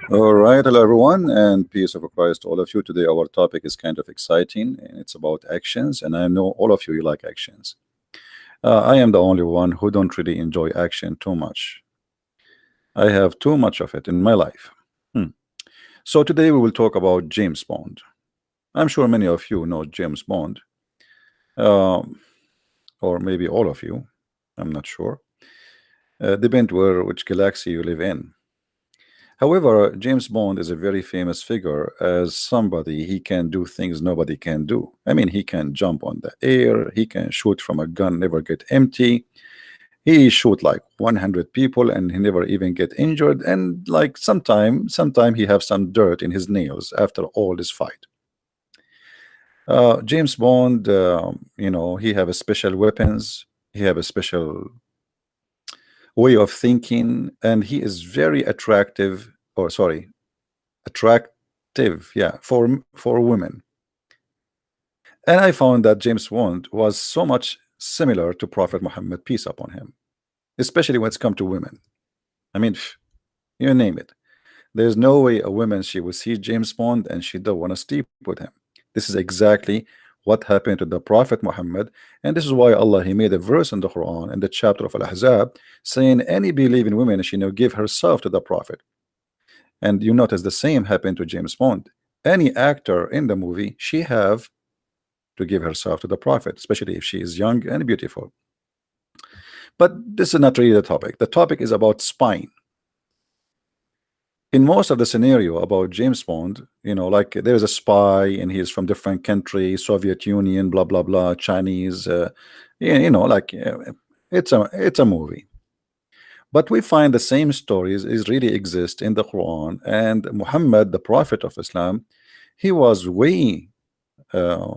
All right, hello everyone, and peace of Christ to all of you. Today, our topic is kind of exciting, and it's about actions. And I know all of you like actions. I am the only one who don't really enjoy action too much. I have too much of it in my life. Hmm. So today we will talk about James Bond. I'm sure many of you know James Bond, um, or maybe all of you. I'm not sure. Depend where which galaxy you live in. However, James Bond is a very famous figure as somebody he can do things nobody can do. I mean, he can jump on the air, he can shoot from a gun, never get empty. He shoot like 100 people and he never even get injured. And like sometime he have some dirt in his nails after all this fight. James Bond, he have a special weapons. He have a special way of thinking, and he is very attractive. Or sorry, attractive, yeah, for women. And I found that James Bond was so much similar to Prophet Muhammad, peace upon him, especially when it's come to women. I mean, you name it. There's no way a woman she will see James Bond and she don't want to sleep with him. This is exactly what happened to the Prophet Muhammad, and this is why Allah He made a verse in the Quran in the chapter of Al-Ahzab saying any believing woman she give herself to the Prophet. And you notice the same happened to James Bond. Any actor in the movie, she have to give herself to the Prophet, especially if she is young and beautiful. But this is not really the topic. The topic is about spying. In most of the scenario about James Bond, like there's a spy and he's from different country, Soviet Union, blah blah blah, Chinese, like it's a movie. But we find the same stories is really exist in the Quran, and Muhammad, the Prophet of Islam, he was way, I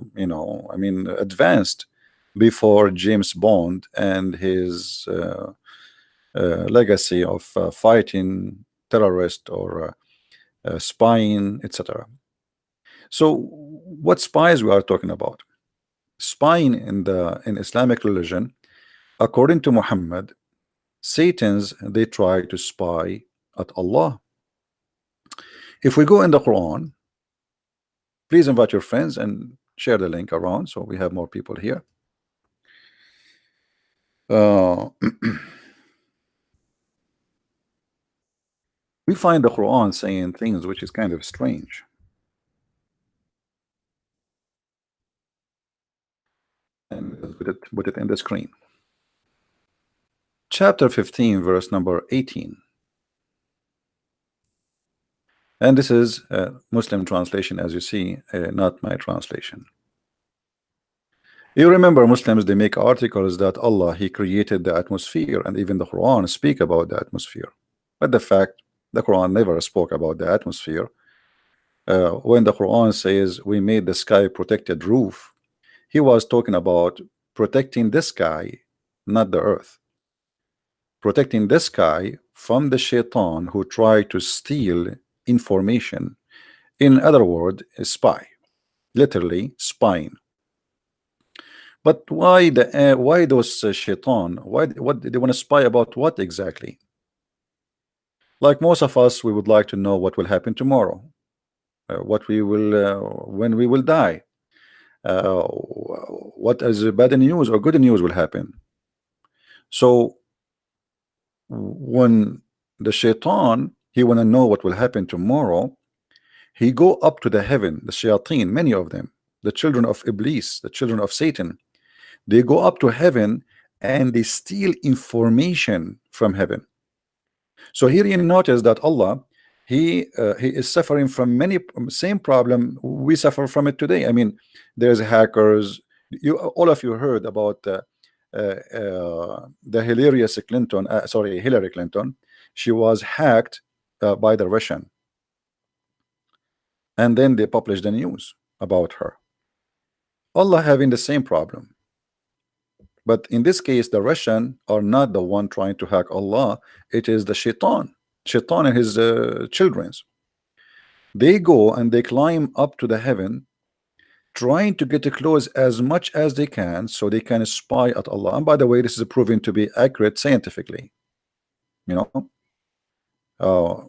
mean, advanced before James Bond and his legacy of fighting terrorists or spying, etc. So, what spies we are talking about? Spying in Islamic religion, according to Muhammad, Satan's they try to spy at Allah. If we go in the Quran, please invite your friends and share the link around so we have more people here. Uh, we find the Quran saying things which is kind of strange. And put it in the screen. Chapter 15, verse number 18. And this is a Muslim translation, as you see, not my translation. You remember Muslims, they make articles that Allah, He created the atmosphere, and even the Quran speak about the atmosphere. But the fact, the Quran never spoke about the atmosphere. When the Quran says we made the sky protected roof, He was talking about protecting the sky, not the earth. Protecting the sky from the shaitan who try to steal information. In other words, a spy, literally spying. But why those shaitan? What they want to spy about? What exactly? Like most of us, we would like to know what will happen tomorrow, what we will when we will die, what is bad news or good news will happen. So when the shaitan he want to know what will happen tomorrow, he go up to the heaven. The shayateen, many of them, the children of Iblis, the children of Satan, they go up to heaven and they steal information from heaven. So here you notice that Allah, he is suffering from many same problem we suffer from it today. I mean, there's hackers. You all of you heard about the hilarious Clinton, sorry, Hillary Clinton. She was hacked by the Russian, and then they published the news about her. Allah having the same problem. But in this case, the Russian are not the one trying to hack Allah. It is the Shaitan and his childrens. They go and they climb up to the heaven, trying to get close as much as they can so they can spy at Allah. And by the way, this is proven to be accurate scientifically. You know, uh,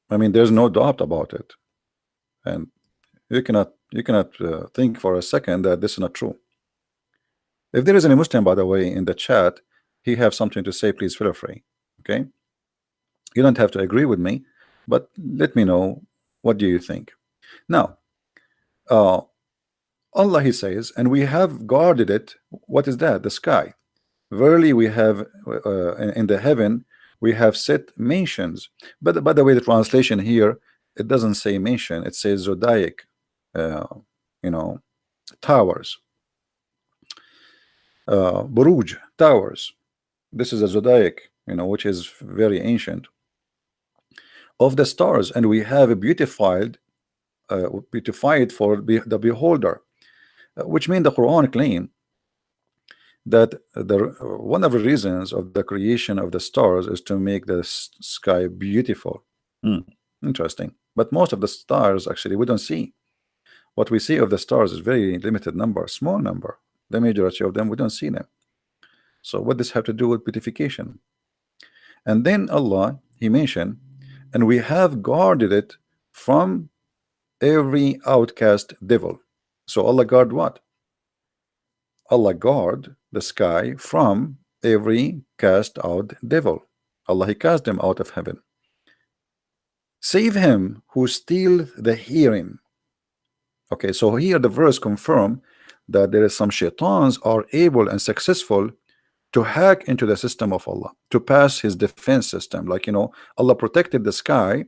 I mean, there's no doubt about it, and you cannot think for a second that this is not true. If there is any Muslim, by the way, in the chat, he have something to say, please feel free. Okay, you don't have to agree with me, but let me know what do you think. Now, uh, Allah, he says, and we have guarded it. What is that? The sky. Verily, we have in the heaven we have set mansions. But by the way, the translation here, it doesn't say mansion. It says zodiac, uh, you know, towers, buruj, towers. This is a zodiac, which is very ancient of the stars, and we have beautified for the beholder, which means the Quran claim that one of the reasons of the creation of the stars is to make the sky beautiful. Hmm, interesting. But most of the stars actually we don't see. What we see of the stars is very limited number, small number. The majority of them we don't see them. So what does have to do with beautification? And then Allah, he mentioned, and we have guarded it from every outcast devil. So Allah guard what? Allah guard the sky from every cast out devil. Allah, he cast them out of heaven. Save him who steal the hearing. Okay, so here the verse confirm that there is some shaitans are able and successful to hack into the system of Allah, to pass his defense system. Like, Allah protected the sky,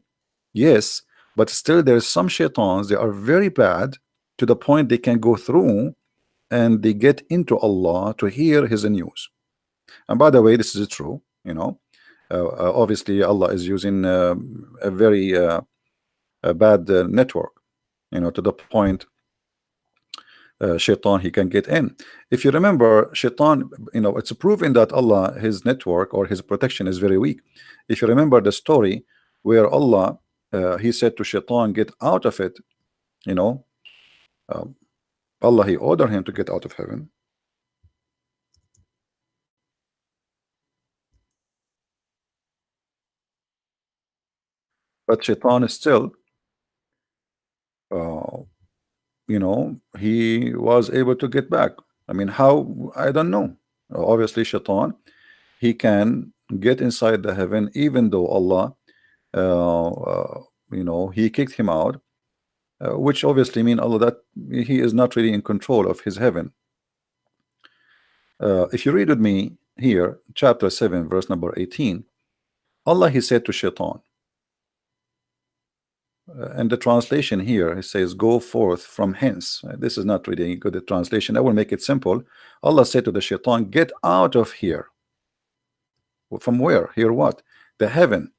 yes, but still there is some shaitans, they are very bad to the point they can go through and they get into Allah to hear his news. And by the way, this is true, obviously Allah is using a very a bad network, to the point shaitan he can get in. If you remember, shaitan, it's proven that Allah, his network or his protection is very weak. If you remember the story where Allah he said to shaitan, get out of it, um, Allah, he ordered him to get out of heaven. But shaitan is still uh, he was able to get back. I mean, how? I don't know. Obviously shaitan, he can get inside the heaven even though Allah he kicked him out, which obviously mean Allah that he is not really in control of his heaven. If you read with me here, chapter 7 verse number 18, Allah, he said to shaitan, and the translation here, it says, go forth from hence. This is not really a good translation. I will make it simple. Allah said to the shaitan, get out of here. From where? Here what? The heaven.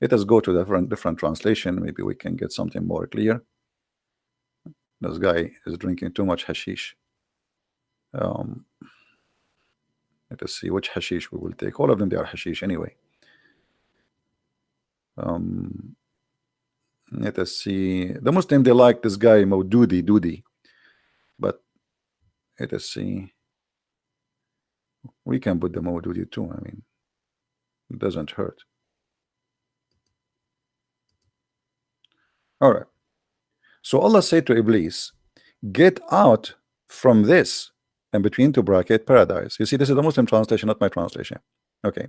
Let us go to the different translation. Maybe we can get something more clear. This guy is drinking too much hashish. Let us see which hashish we will take. All of them, they are hashish anyway. Let us see. The Muslim, they like this guy Maududi, but let us see. We can put the Maududi too. I mean, it doesn't hurt. All right. So Allah said to Iblis, get out from this, and between two bracket paradise. You see, this is the Muslim translation, not my translation. Okay.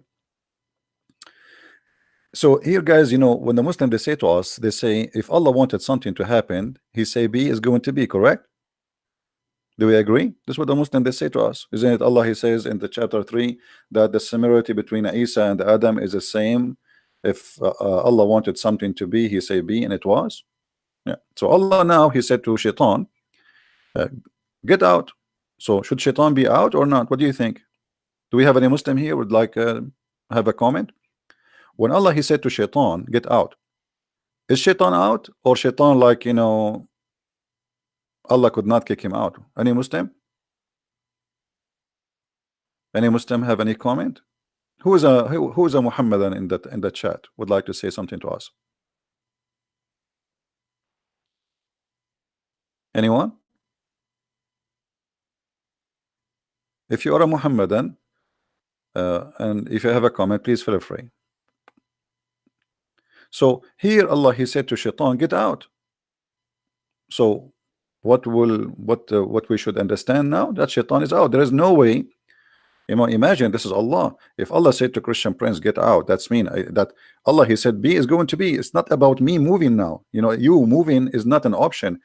So here, guys, when the Muslim they say to us, they say if Allah wanted something to happen, he say B is going to be, correct? Do we agree? This is what the Muslim they say to us. Isn't it Allah, he says in the chapter 3 that the similarity between Isa and Adam is the same. If Allah wanted something to be, he say be, and it was. Yeah. So Allah now, he said to shaitan, get out. So should shaitan be out or not? What do you think? Do we have any Muslim here would like have a comment? When Allah, he said to shaitan, get out, is shaitan out, or shaitan like Allah could not kick him out? Any Muslim? Any Muslim have any comment? Who is a Muhammadan in that chat would like to say something to us? Anyone? If you are a Muhammadan and if you have a comment, please feel free. So here Allah he said to Shaitan, get out. So what we should understand now, that Shaitan is out. There is no way. Imagine this is Allah. If Allah said to Christian Prince, get out, that's mean that Allah he said be is going to be. It's not about me moving now. You moving is not an option.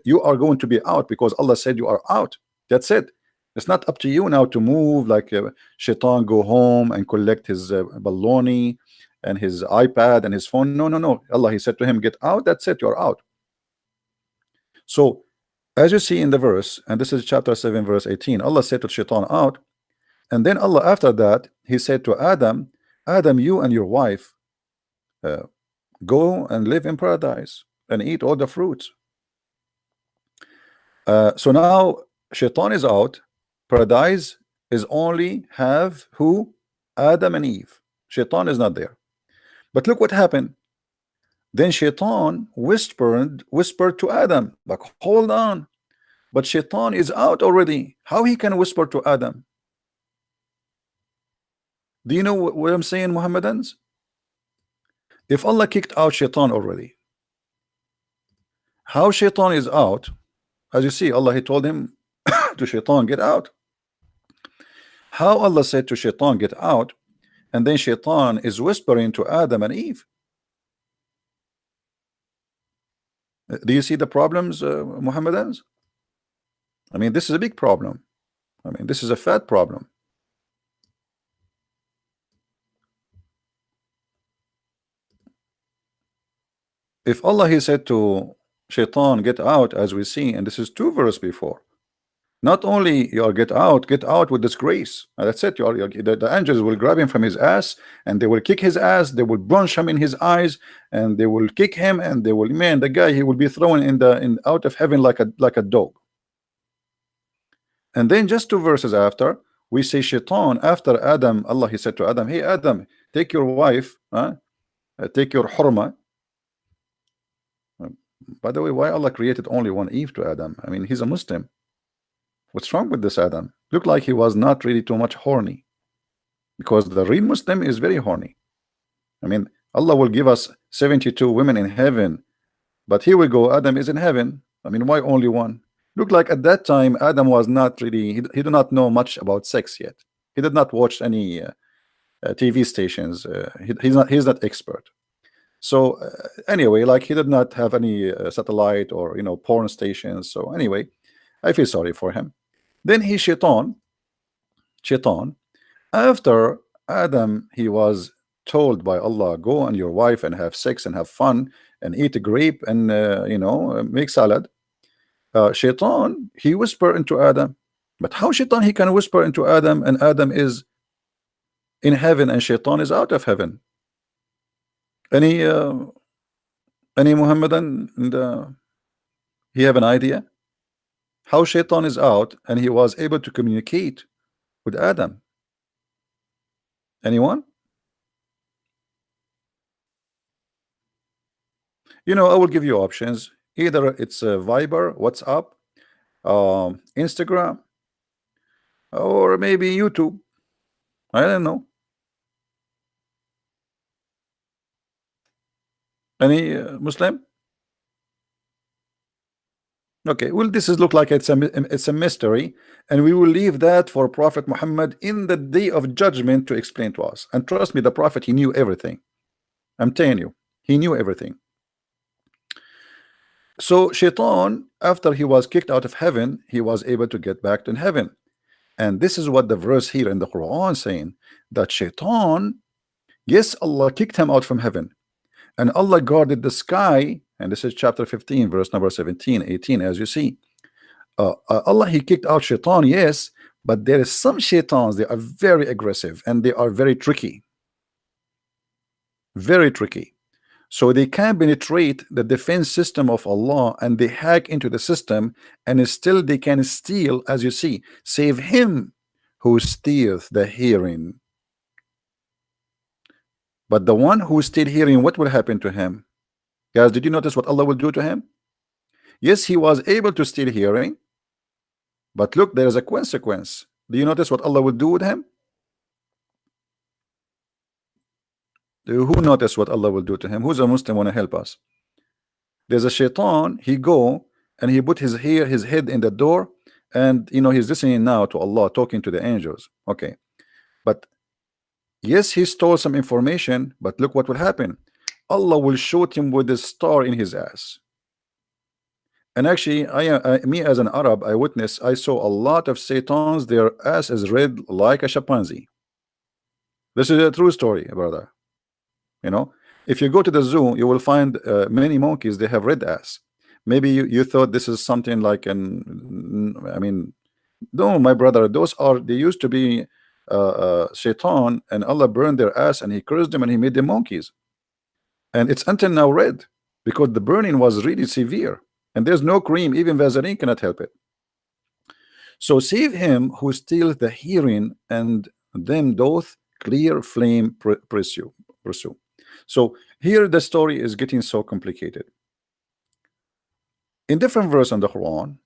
You are going to be out because Allah said you are out. That's it. It's not up to you now to move like Shaitan go home and collect his baloney and his iPad and his phone. No, no, no. Allah he said to him, get out. That's it. You're out. So as you see in the verse, and this is chapter 7 verse 18, Allah said to Shaitan, out. And then Allah after that he said to Adam, Adam, you and your wife go and live in paradise and eat all the fruits. So now Shaitan is out. Paradise is only have who? Adam and Eve. Shaitan is not there. But look what happened. Then Shaitan whispered to Adam, like, hold on, but Shaitan is out already. How he can whisper to Adam? Do you know what I'm saying, Muhammadans? If Allah kicked out Shaitan already, how Shaitan is out? As you see, Allah he told him to Shaitan, get out. How Allah said to Shaitan, get out, and then Shaitan is whispering to Adam and Eve. Do you see the problems, Muhammadans? I mean, this is a big problem. I mean, this is a fat problem. If Allah he said to Shaitan, get out, as we see, and this is 2 verses before, not only you are get out with disgrace. That's it. The angels will grab him from his ass and they will kick his ass. They will punch him in his eyes and they will kick him and they will, man, the guy, he will be thrown out of heaven like a dog. And then just 2 verses after, we say Shaitan after Adam. Allah he said to Adam, hey Adam, take your wife, take your hurma. By the way, why Allah created only one Eve to Adam? I mean, he's a Muslim. What's wrong with this Adam? Looked like he was not really too much horny, because the real Muslim is very horny. I mean, Allah will give us 72 women in heaven, but here we go, Adam is in heaven. I mean, why only one? Look like at that time Adam was not really, he did not know much about sex yet. He did not watch any TV stations. He's not expert. So anyway, like he did not have any satellite or porn stations. So anyway, I feel sorry for him. Then he Shaitan, after Adam, he was told by Allah, go and your wife and have sex and have fun and eat a grape and make salad. Shaitan, he whispered into Adam. But how Shaitan he can whisper into Adam and Adam is in heaven and Shaitan is out of heaven? Any Muhammadan he have an idea how Shaitan is out and he was able to communicate with Adam? Anyone? I will give you options. Either it's Viber, WhatsApp, Instagram, or maybe YouTube. I don't know. Any Muslim? Okay, well, this is look like it's a mystery, and we will leave that for Prophet Muhammad in the day of judgment to explain to us. And trust me, the Prophet, he knew everything. I'm telling you, he knew everything. So Shaitan, after he was kicked out of heaven, he was able to get back to heaven. And this is what the verse here in the Quran saying, that Shaitan, yes, Allah kicked him out from heaven, and Allah guarded the sky. And this is chapter 15 verse number 17, 18, as you see. Allah he kicked out Shaitan, yes, but there is some Shaitans, they are very aggressive and they are very tricky, so they can penetrate the defense system of Allah and they hack into the system, and still they can steal, as you see, save him who steals the hearing. But the one who steals hearing, what will happen to him? Guys, did you notice what Allah will do to him? Yes, he was able to steal hearing, but look, there is a consequence. Do you notice what Allah will do with him? Who noticed what Allah will do to him? Who's a Muslim want to help us? There's a shaitan. He go and he put his head in the door, and he's listening now to Allah talking to the angels. Okay, but yes, he stole some information, but look what will happen. Allah will shoot him with a star in his ass. And actually, me as an Arab, I saw a lot of Satans. Their ass is red like a chimpanzee. This is a true story, brother. If you go to the zoo, you will find many monkeys. They have red ass. Maybe you thought this is something like I mean, no, my brother. They used to be Shaitan, and Allah burned their ass, and He cursed them, and He made them monkeys. And it's until now red because the burning was really severe, and there's no cream. Even Vaseline cannot help it. So save him who steals the hearing, and them doth clear flame pursue. So here the story is getting so complicated. In different verse in the Quran,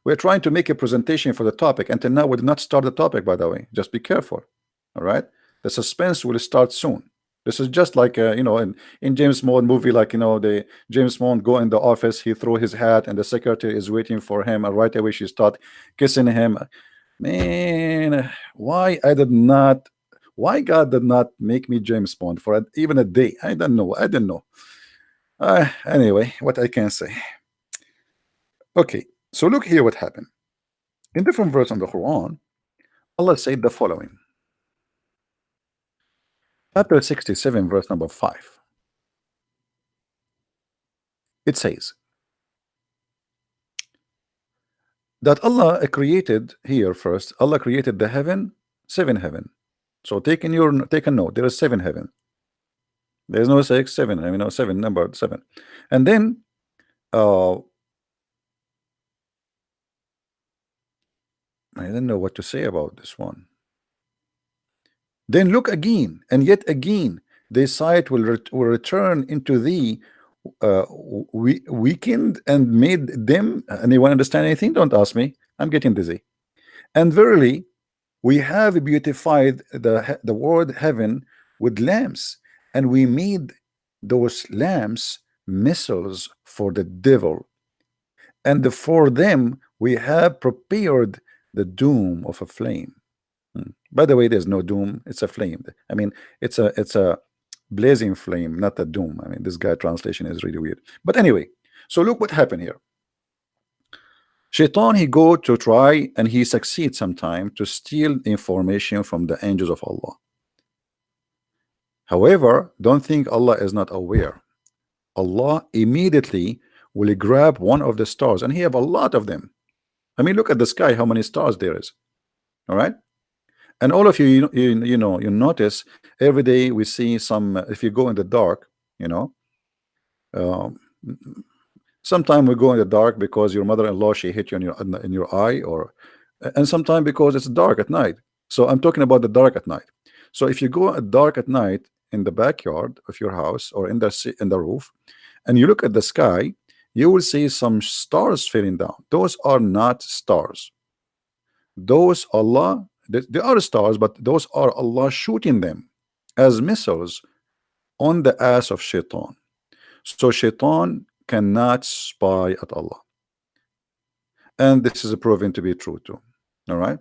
we're trying to make a presentation for the topic. Until now, we did not start the topic, by the way. Just be careful. All right, the suspense will start soon. This is just like in James Bond movie, like the James Bond go in the office, he throw his hat, and the secretary is waiting for him, and right away she start kissing him. Man, why God did not make me James Bond for even a day? I don't know. I don't know. Anyway, what I can say. Okay, so look here what happened. In different verse on the Quran, Allah said the following. Chapter 67, verse number 5. It says that Allah created here first. Allah created the heaven, 7 heaven. So take a note. There is 7 heaven. There's no 6, 7. I mean, 7, number 7. And then I don't know what to say about this one. Then look again, and yet again, the sight will return into thee, weakened and made them. Anyone understand anything? Don't ask me. I'm getting dizzy. And verily, we have beautified the word heaven with lamps, and we made those lamps missiles for the devil, and for them we have prepared the doom of a flame. By the way, there's no doom, it's a flame. I mean, it's a blazing flame, not a doom. I mean, this guy translation is really weird. But anyway, so look what happened here. Shaitan, he go to try, and he succeeds sometime to steal information from the angels of Allah. However, don't think Allah is not aware. Allah immediately will grab one of the stars, and he have a lot of them. I mean, look at the sky, how many stars there is. All right. And all of you, you notice every day we see some. If you go in the dark, sometimes we go in the dark because your mother-in-law, she hit you in your eye, and sometimes because it's dark at night. So I'm talking about the dark at night. So if you go at dark at night in the backyard of your house or in the roof, and you look at the sky, you will see some stars falling down. Those are not stars. Those Allah. They are stars, but those are Allah shooting them as missiles on the ass of Shaitan. So Shaitan cannot spy at Allah. And this is proven to be true too. All right.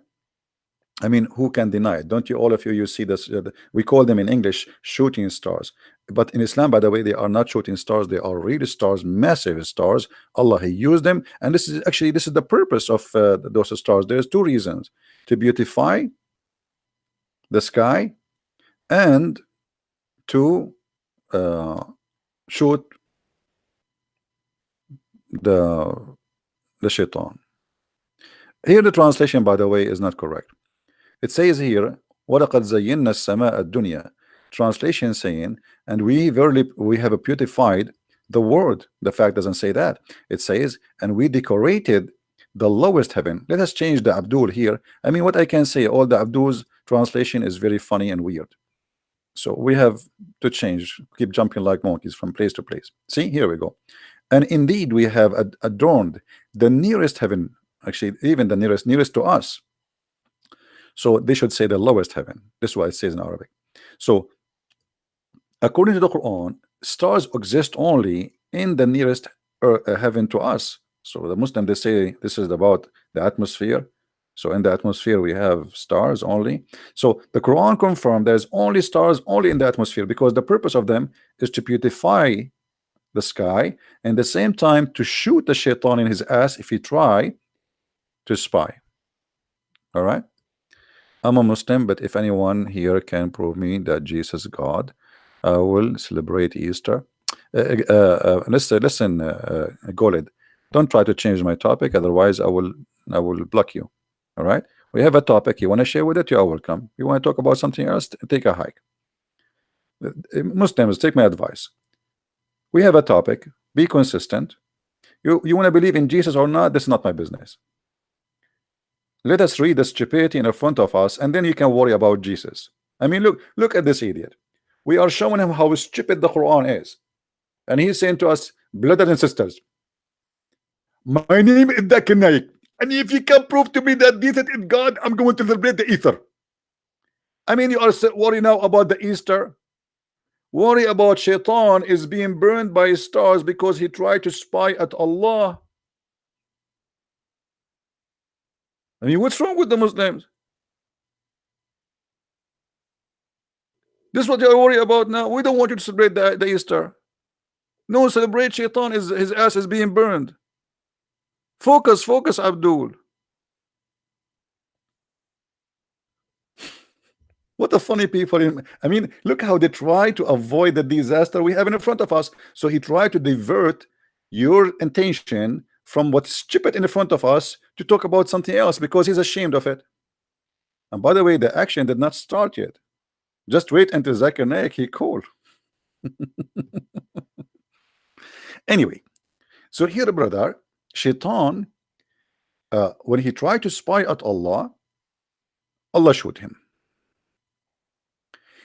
I mean, who can deny it? Don't you, all of you see this? We call them in English shooting stars. But in Islam, by the way, they are not shooting stars. They are real stars, massive stars. Allah, He used them. And this is the purpose of those stars. There's 2 reasons: to beautify the sky and to shoot the Shaitan. Here the translation, by the way, is not correct. It says here, وَلَقَدْ زَيِّنَّا السَّمَاءَ الدُّنْيَا. Translation saying, and we have beautified the word. The fact doesn't say that. It says, and we decorated the lowest heaven. Let us change the Abdul here. I mean, what I can say, all the Abdul's translation is very funny and weird. So we have to change, keep jumping like monkeys from place to place. See, here we go. And indeed, we have adorned the nearest heaven, actually, even the nearest to us. So they should say the lowest heaven. This is what it says in Arabic. So According to the Quran, stars exist only in the nearest heaven to us. So the Muslim, they say this is about the atmosphere. So in the atmosphere we have stars only. So the Quran confirmed there's only stars only in the atmosphere, because the purpose of them is to beautify the sky, and at the same time to shoot the shaitan in his ass if he try to spy. All right. I'm a Muslim, but if anyone here can prove me that Jesus is God, I will celebrate Easter. Listen, Golid, don't try to change my topic, otherwise I will block you. All right. We have a topic. You want to share with it? You are welcome. You want to talk about something else? Take a hike. Muslims, take my advice. We have a topic. Be consistent. You want to believe in Jesus or not? That's not my business. Let us read the stupidity in front of us, and then you can worry about Jesus. I mean, look at this idiot. We are showing him how stupid the Quran is, and he's saying to us, brothers and sisters, my name is Zakir Naik, and if you can prove to me that Jesus is God, I'm going to celebrate the Easter. I mean, you are worried now about the Easter. Worry about Shaitan is being burned by stars because he tried to spy at Allah. I mean, what's wrong with the Muslims? This is what you're worried about now. We don't want you to celebrate the Easter. No, celebrate Shaitan, his ass is being burned. Focus, Abdul. What a funny people. I mean, look how they try to avoid the disaster we have in front of us. So he tried to divert your attention from what's stupid in front of us to talk about something else because he's ashamed of it. And by the way, the action did not start yet. Just wait until Zakir Naik he called. Anyway, so here, brother, Shaitan, when he tried to spy at Allah, Allah showed him.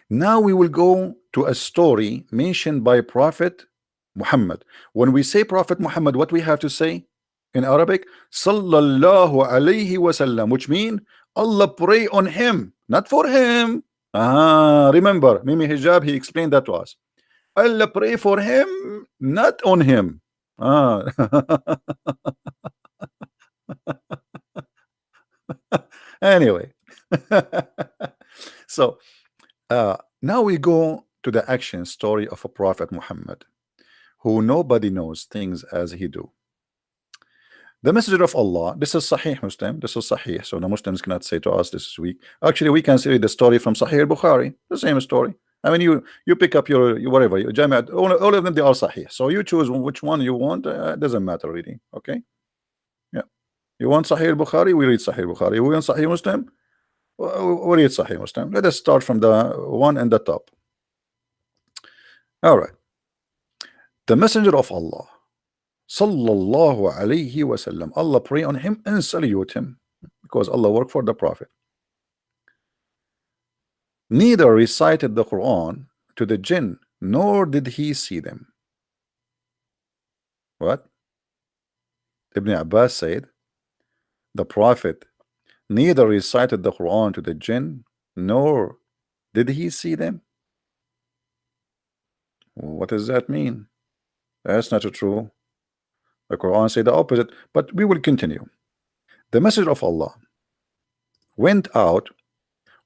Now we will go to a story mentioned by Prophet Muhammad. When we say Prophet Muhammad, what we have to say in Arabic? Sallallahu alayhi wasallam, which means Allah pray on him, not for him. Remember, Mimi Hijab, he explained that to us. Allah pray for him, not on him. Anyway, so now we go to the action story of a Prophet Muhammad, who nobody knows things as he do. The messenger of Allah, this is Sahih Muslim, this is Sahih, so the Muslims cannot say to us this is weak. Actually, we can see the story from Sahih al-Bukhari, the same story. I mean, you pick up your whatever, your Jamiat, all of them, they are Sahih. So you choose which one you want, doesn't matter really, okay? Yeah. You want Sahih al-Bukhari, we read Sahih al-Bukhari. We want Sahih Muslim, we read Sahih Muslim. Let us start from the one in the top. All right. The messenger of Allah, sallallahu alayhi wasallam, Allah pray on him and salute him, because Allah worked for the Prophet. Neither recited the Quran to the jinn, nor did he see them. What? Ibn Abbas said, the Prophet neither recited the Quran to the jinn, nor did he see them. What does that mean? That's not true. The Quran said the opposite, but we will continue. The messenger of Allah went out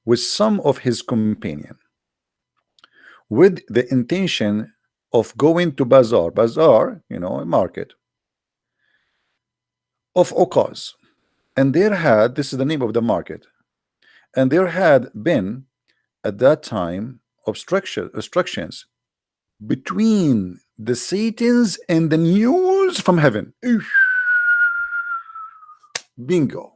with some of his companion with the intention of going to bazaar, you know, a market of Uqaz. And there had, this is the name of the market, and there had been at that time obstructions between the Satans and the news from heaven. Bingo.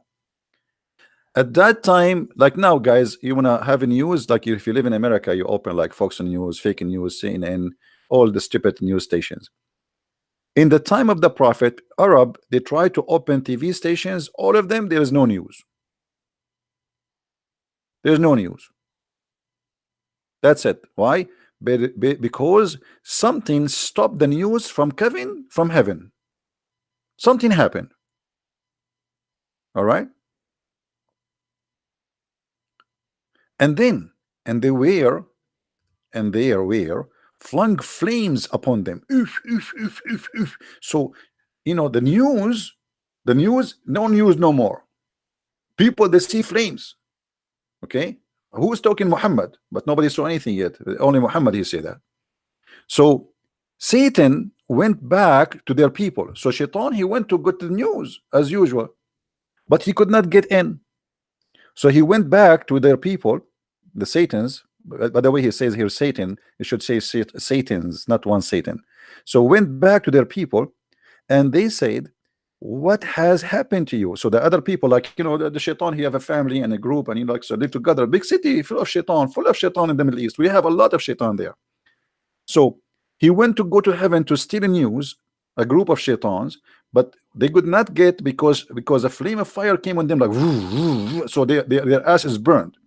At that time, like now, guys, you wanna have a news, like if you live in America, you open like Fox News, fake news, CNN, all the stupid news stations. In the time of the Prophet, Arab, they tried to open TV stations, all of them, there is no news. There's no news. That's it. Why? Because something stopped the news from coming from heaven. Something happened. All right. And then, and they were flung flames upon them. Oof, oof, oof, oof, oof. So, the news, no news no more. People, they see flames. Okay, who is talking? Muhammad, but nobody saw anything yet. Only Muhammad he said that. So Satan went back to their people. So Shaitan, he went to get the news as usual, but he could not get in. So he went back to their people, the Satans. By the way, he says here Satan. It should say Satans, not one Satan. So went back to their people, and they said, "What has happened to you?" So the other people, like the Shaitan, he have a family and a group, and he likes to live together. Big city full of Shaitan in the Middle East. We have a lot of Shaitan there. So he went to go to heaven to steal news, a group of Shaitans, but they could not get because a flame of fire came on them like so their ass is burned.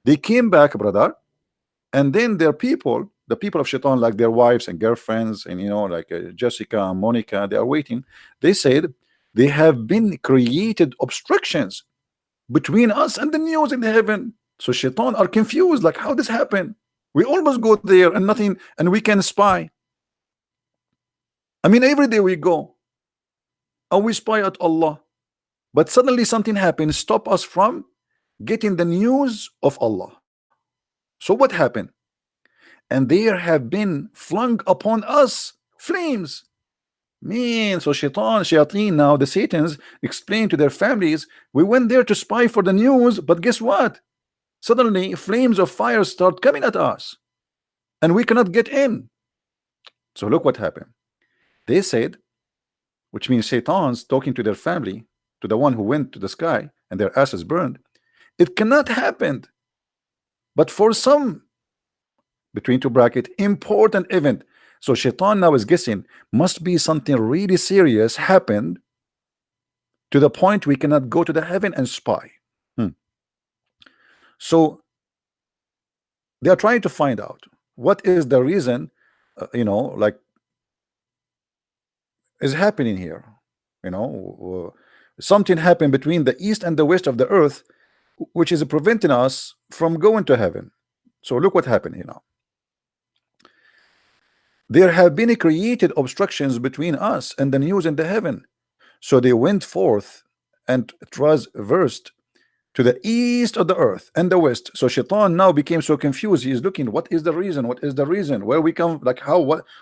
They came back, brother, and then their people, the people of Shaitan, like their wives and girlfriends, and like Jessica and Monica, they are waiting. They said they have been created obstructions between us and the news in heaven. So Shaitan are confused, like how this happened. We almost go there and nothing, and we can spy. I mean, every day we go and we spy at Allah, but suddenly something happens, stop us from getting the news of Allah. So what happened? And there have been flung upon us flames. Man, so shayateen now, the Satans explain to their families, we went there to spy for the news, but guess what? Suddenly flames of fire start coming at us, and we cannot get in. So look what happened. They said, which means Shaitans talking to their family, to the one who went to the sky and their asses burned, it cannot happen. But for some, between two bracket, important event. So Shaitan now is guessing, must be something really serious happened to the point we cannot go to the heaven and spy. So they are trying to find out what is the reason, like is happening here. Something happened between the east and the west of the earth, which is preventing us from going to heaven. So look what happened here now. There have been created obstructions between us and the news in the heaven. So they went forth and transversed to the east of the earth and the west. So Shaitan now became so confused. He is looking, what is the reason? What is the reason? Where we come, like how,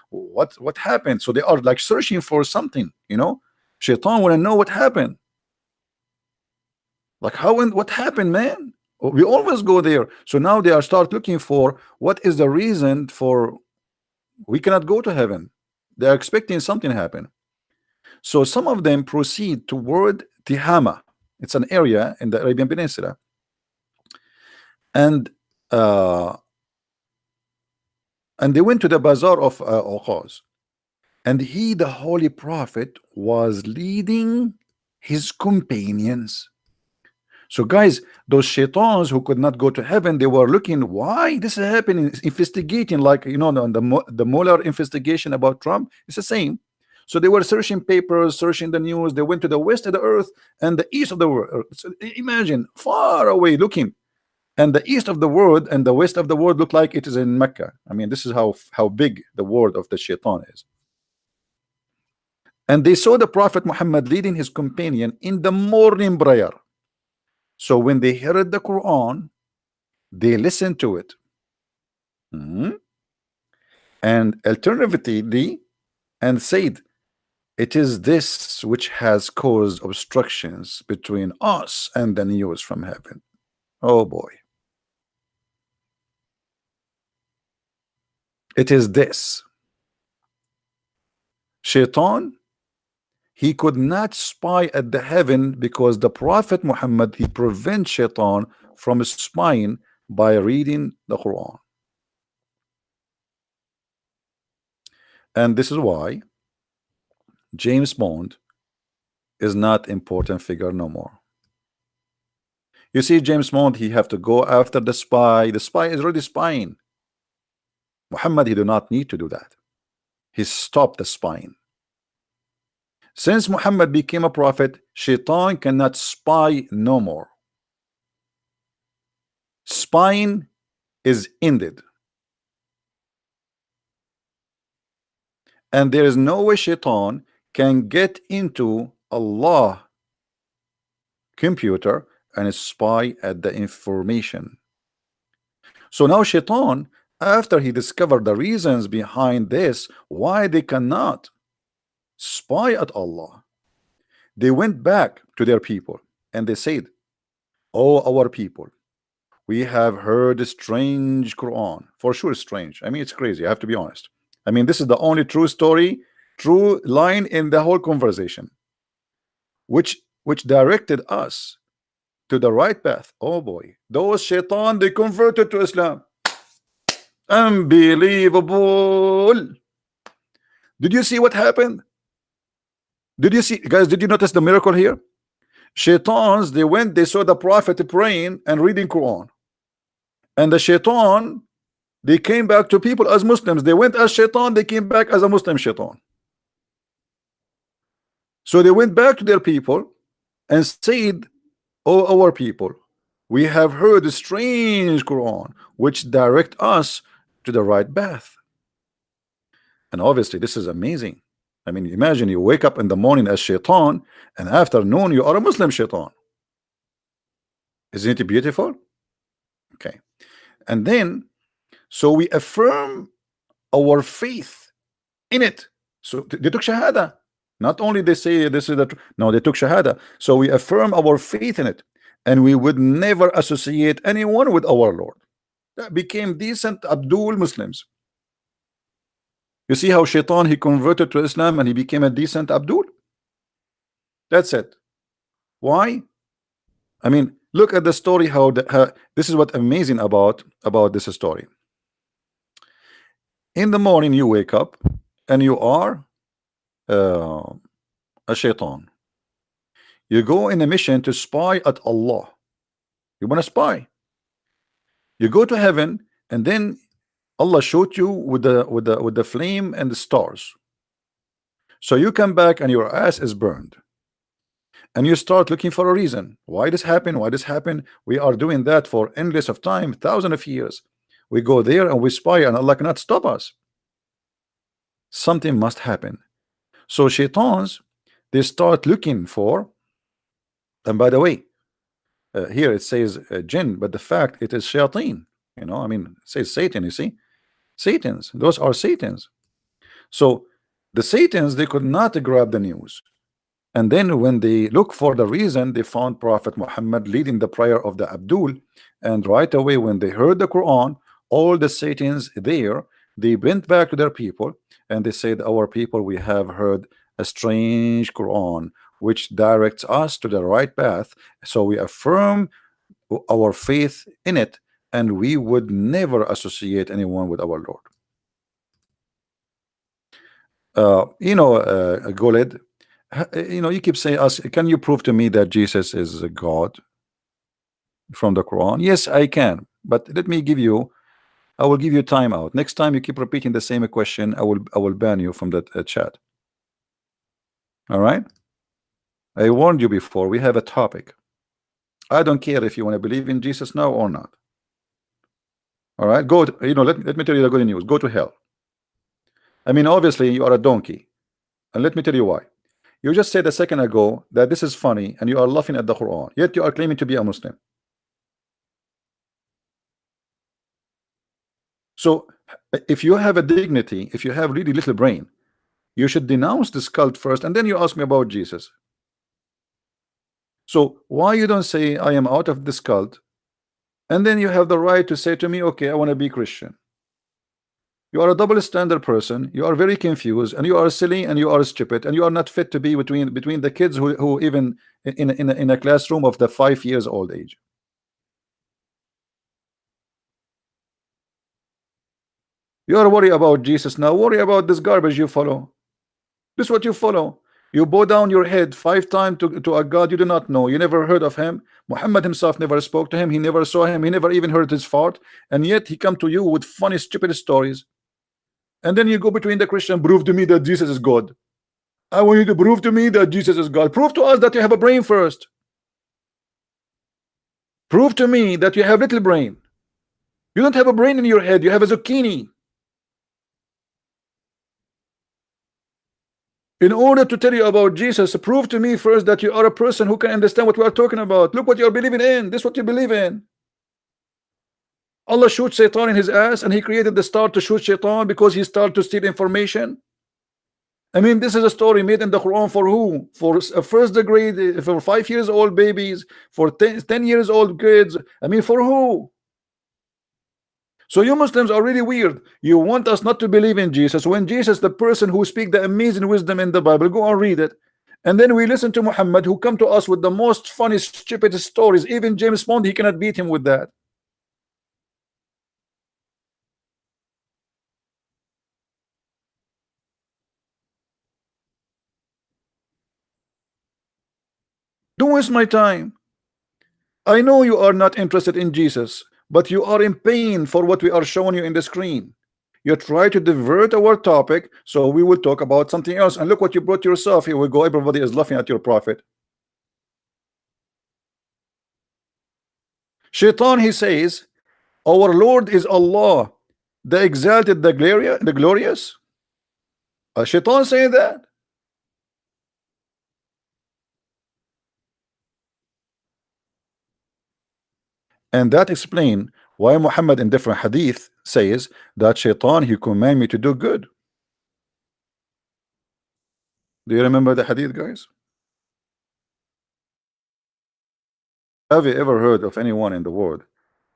what happened? So they are like searching for something, Shaitan want to know what happened. Like how and what happened, man? We always go there. So now they are start looking for what is the reason for we cannot go to heaven. They are expecting something happen. So some of them proceed toward Tihama. It's an area in the Arabian Peninsula, and they went to the bazaar of Uqaz, and he, the holy prophet, was leading his companions. So guys, those shaitans who could not go to heaven, they were looking why this is happening, investigating, like the Mueller investigation about Trump. It's the same. So they were searching papers, searching the news. They went to the west of the earth and the east of the world. So imagine far away looking, and the east of the world and the west of the world look like it is in Mecca. I mean, this is how big the world of the shaitan is. And they saw the Prophet Muhammad leading his companion in the morning prayer. So when they heard the Quran, they listened to it. And alternatively, and said, it is this which has caused obstructions between us and the news from heaven. Oh boy. It is this. Shaitan, he could not spy at the heaven because the Prophet Muhammad, he prevents Shaitan from spying by reading the Quran. And this is why James Bond is not important figure no more. You see, James Bond, he have to go after the spy. The spy is already spying. Muhammad, he do not need to do that. He stopped the spying. Since Muhammad became a prophet, Shaitan cannot spy no more. Spying is ended. And there is no way shaitan can get into Allah computer and spy at the information. So now shaitan, after he discovered the reasons behind this, why they cannot spy at Allah, they went back to their people and they said, "Oh, our people, we have heard a strange Quran." For sure, strange. I mean, it's crazy. I have to be honest. I mean, this is the only true story, true line in the whole conversation, which directed us to the right path. Oh boy, those shaitan, they converted to Islam. Unbelievable. Did you see what happened? Did you see, guys? Did you notice the miracle here? Shaitans, they went, they saw the prophet praying and reading Quran, and the shaitan, they came back to people as Muslims. They went as shaitan, they came back as a Muslim shaitan. So they went back to their people and said, "Oh, our people, we have heard a strange Quran which direct us to the right path." And obviously this is amazing. I mean, imagine you wake up in the morning as shaitan, and afternoon you are a Muslim shaitan. Isn't it beautiful? Okay. And then, so we affirm our faith in it. So they took shahada. Not only they say this is the no, they took shahada. So we affirm our faith in it, and we would never associate anyone with our Lord. That became decent Abdul Muslims. You see how shaitan, he converted to Islam and he became a decent Abdul. That's it. Why? I mean, look at the story. How this is what amazing about this story. In the morning you wake up and you are a shaitan. You go in a mission to spy at Allah. You want to spy. You go to heaven, and then Allah showed you with the flame and the stars. So you come back and your ass is burned, and you start looking for a reason why this happened. Why this happened? We are doing that for endless of time, thousands of years. We go there and we spy, and Allah cannot stop us. Something must happen. So shaitans, they start looking for. And by the way, here it says jinn, but the fact it is shayateen. You know, I mean, it says Satan. You see, Satans. Those are Satans. So the Satans, they could not grab the news. And then when they look for the reason, they found Prophet Muhammad leading the prayer of the Abdul. And right away, when they heard the Quran, all the Satans there, they went back to their people and they said, "Our people, we have heard a strange Quran which directs us to the right path. So we affirm our faith in it, and we would never associate anyone with our Lord." Goled, you keep saying us, can you prove to me that Jesus is a God from the Quran? Yes, I can, but let me give you, I will give you time out. Next time you keep repeating the same question, I will ban you from that chat. All right, I warned you before. We have a topic. I don't care if you want to believe in Jesus now or not. All right, go to, let me tell you the good news. Go to hell. I mean, obviously you are a donkey, and let me tell you why. You just said a second ago that this is funny and you are laughing at the Quran, yet you are claiming to be a Muslim. So if you have a dignity, if you have really little brain, you should denounce this cult first, and then you ask me about Jesus. So why you don't say I am out of this cult, and then you have the right to say to me, okay, I want to be Christian? You are a double standard person. You are very confused, and you are silly, and you are stupid, and you are not fit to be between the kids who even in a classroom of the 5 years old age. You are worried about Jesus now. Worry about this garbage you follow. This is what you follow. You bow down your head 5 times to a God you do not know. You never heard of him. Muhammad himself never spoke to him. He never saw him. He never even heard his fart. And yet he come to you with funny, stupid stories. And then you go between the Christian, prove to me that Jesus is God. I want you to prove to me that Jesus is God. Prove to us that you have a brain first. Prove to me that you have little brain. You don't have a brain in your head. You have a zucchini. In order to tell you about Jesus, prove to me first that you are a person who can understand what we are talking about. Look what you are believing in. This is what you believe in. Allah shoots Shaitan in his ass, and he created the star to shoot Shaitan because he started to steal information. I mean, this is a story made in the Quran for who? For first degree, for 5 years old babies, for 10 years old kids. I mean, for who? So you Muslims are really weird. You want us not to believe in Jesus when Jesus, the person who speak the amazing wisdom in the Bible, go and read it. And then we listen to Muhammad, who come to us with the most funny, stupid stories. Even James Bond, he cannot beat him with that. Don't waste my time. I know you are not interested in Jesus, but you are in pain for what we are showing you in the screen. You try to divert our topic, so we will talk about something else. And look what you brought yourself. Here we go. Everybody is laughing at your prophet. Shaitan, he says, our Lord is Allah, the exalted, the glorious. Shaitan saying that. And that explain why Muhammad in different hadith says that Shaitan, he command me to do good. Do you remember the hadith, guys? Have you ever heard of anyone in the world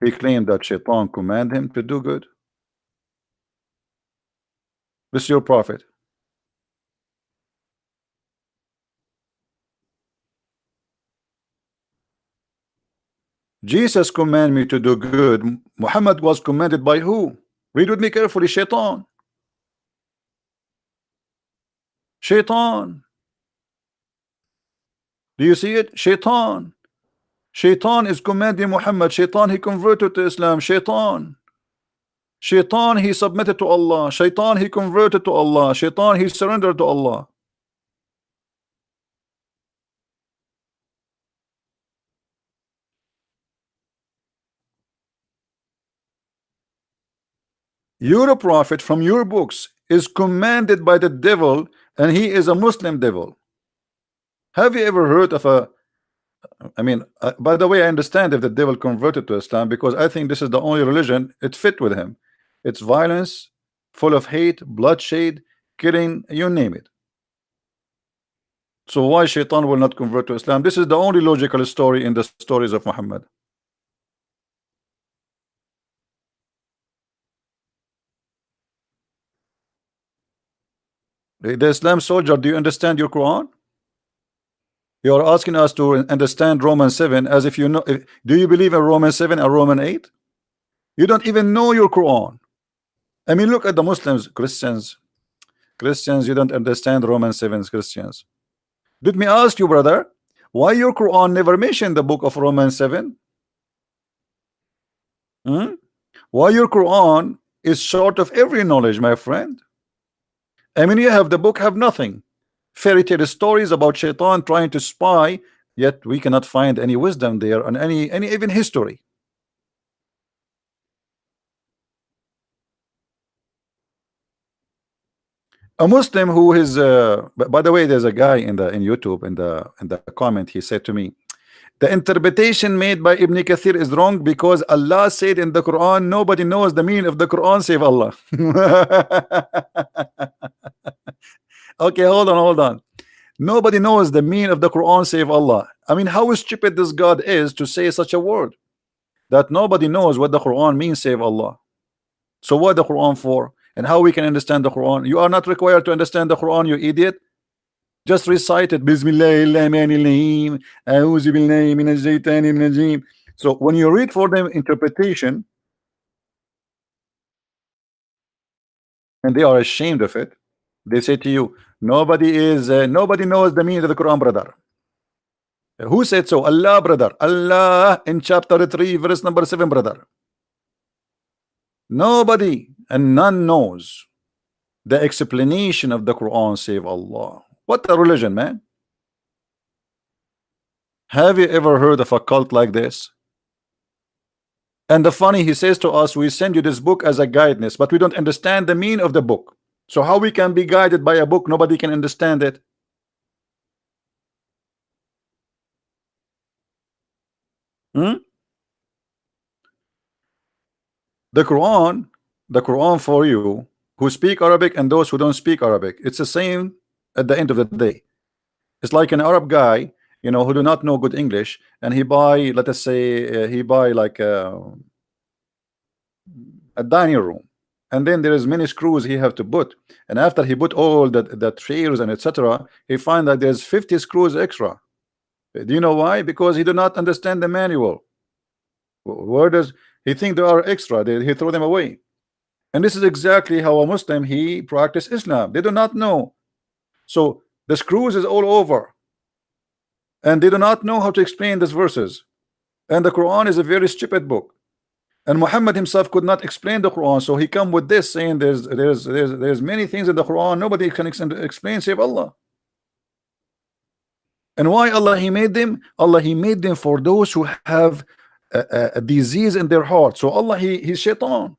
he claimed that Shaitan command him to do good? This is your prophet. Jesus command me to do good. Muhammad was commanded by who? Read with me carefully. Shaitan. Shaitan. Do you see it? Shaitan. Shaitan is commanding Muhammad. Shaitan, he converted to Islam. Shaitan. Shaitan, he submitted to Allah. Shaitan, he converted to Allah. Shaitan, he surrendered to Allah. Your prophet from your books is commanded by the devil, and he is a Muslim devil. Have you ever heard of a I mean, by the way, I understand if the devil converted to Islam, because I think this is the only religion it fit with him. It's violence, full of hate, bloodshed, killing, you name it. So why Shaitan will not convert to Islam? This is the only logical story in the stories of Muhammad. The Islam soldier, do you understand your Quran? You are asking us to understand Romans 7 as if you know. Do you believe in Romans 7 or Romans 8? You don't even know your Quran. I mean, look at the Muslims, Christians, you don't understand Romans 7, Christians. Let me ask you, brother, why your Quran never mentioned the book of Romans 7? Why your Quran is short of every knowledge, my friend? I mean, you have the book, have nothing. Fairy tale stories about Shaitan trying to spy, yet we cannot find any wisdom there and any even history. A Muslim who is by the way, there's a guy in YouTube in the comment, he said to me, the interpretation made by Ibn Kathir is wrong because Allah said in the Quran nobody knows the meaning of the Quran save Allah. Okay, hold on. Nobody knows the meaning of the Quran save Allah. I mean, how stupid this God is to say such a word, that nobody knows what the Quran means save Allah. So what the Quran for? And how we can understand the Quran? You are not required to understand the Quran, you idiot. Just recite it. Bismillahirrahmanirrahim. A'udhu billahi minash shaitanir rajim. So when you read for them interpretation, and they are ashamed of it, they say to you, nobody knows the meaning of the Quran, brother. Who said so? Allah, brother. Allah in chapter 3, verse number 7, brother. Nobody and none knows the explanation of the Quran save Allah. What a religion, man. Have you ever heard of a cult like this? And the funny, he says to us, we send you this book as a guidance, but we don't understand the meaning of the book. So how we can be guided by a book nobody can understand it? Hmm? The Quran, the Quran for you who speak Arabic and those who don't speak Arabic, it's the same at the end of the day. It's like an Arab guy, who do not know good English, and he buy, let us say, he buy like a dining room, and then there is many screws he have to put, and after he put all the chairs and etc., he find that there's 50 screws extra. Do you know why? Because he do not understand the manual. Where does he think there are extra? He throw them away. And this is exactly how a Muslim he practice Islam. They do not know. So the screws is all over, and they do not know how to explain these verses. And the Quran is a very stupid book. And Muhammad himself could not explain the Quran, so he come with this saying there's many things in the Quran nobody can explain save Allah. And why Allah he made them? Allah he made them for those who have a disease in their heart. So Allah he's shaitan.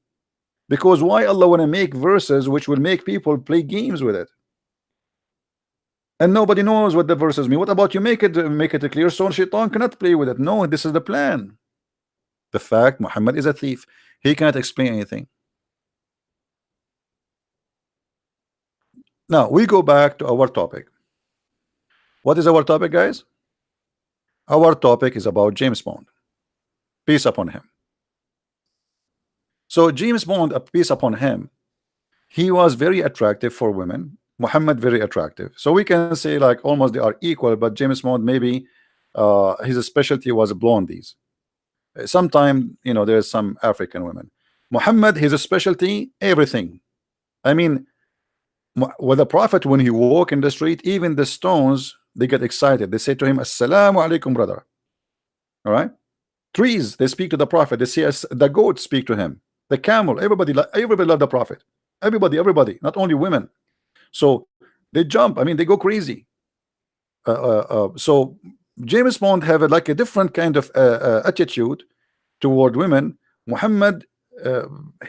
Because why Allah want to make verses which will make people play games with it? And nobody knows what the verses mean. What about you make it clear so shaitan cannot play with it? No, this is the plan. The fact Muhammad is a thief. He cannot explain anything. Now we go back to our topic. What is our topic, guys? Our topic is about James Bond. Peace upon him. So James Bond, peace upon him, he was very attractive for women. Muhammad very attractive. So we can say like almost they are equal, but James Bond maybe his specialty was blondies. Sometime there's some African women. Muhammad his specialty everything. I mean, with the Prophet when he walk in the street, even the stones they get excited. They say to him, "Assalamu alaikum, brother." All right. Trees they speak to the Prophet. They say the goats speak to him. The camel, everybody love the Prophet. Everybody, not only women. So they jump. I mean, they go crazy. So James Bond have like a different kind of attitude toward women. Muhammad,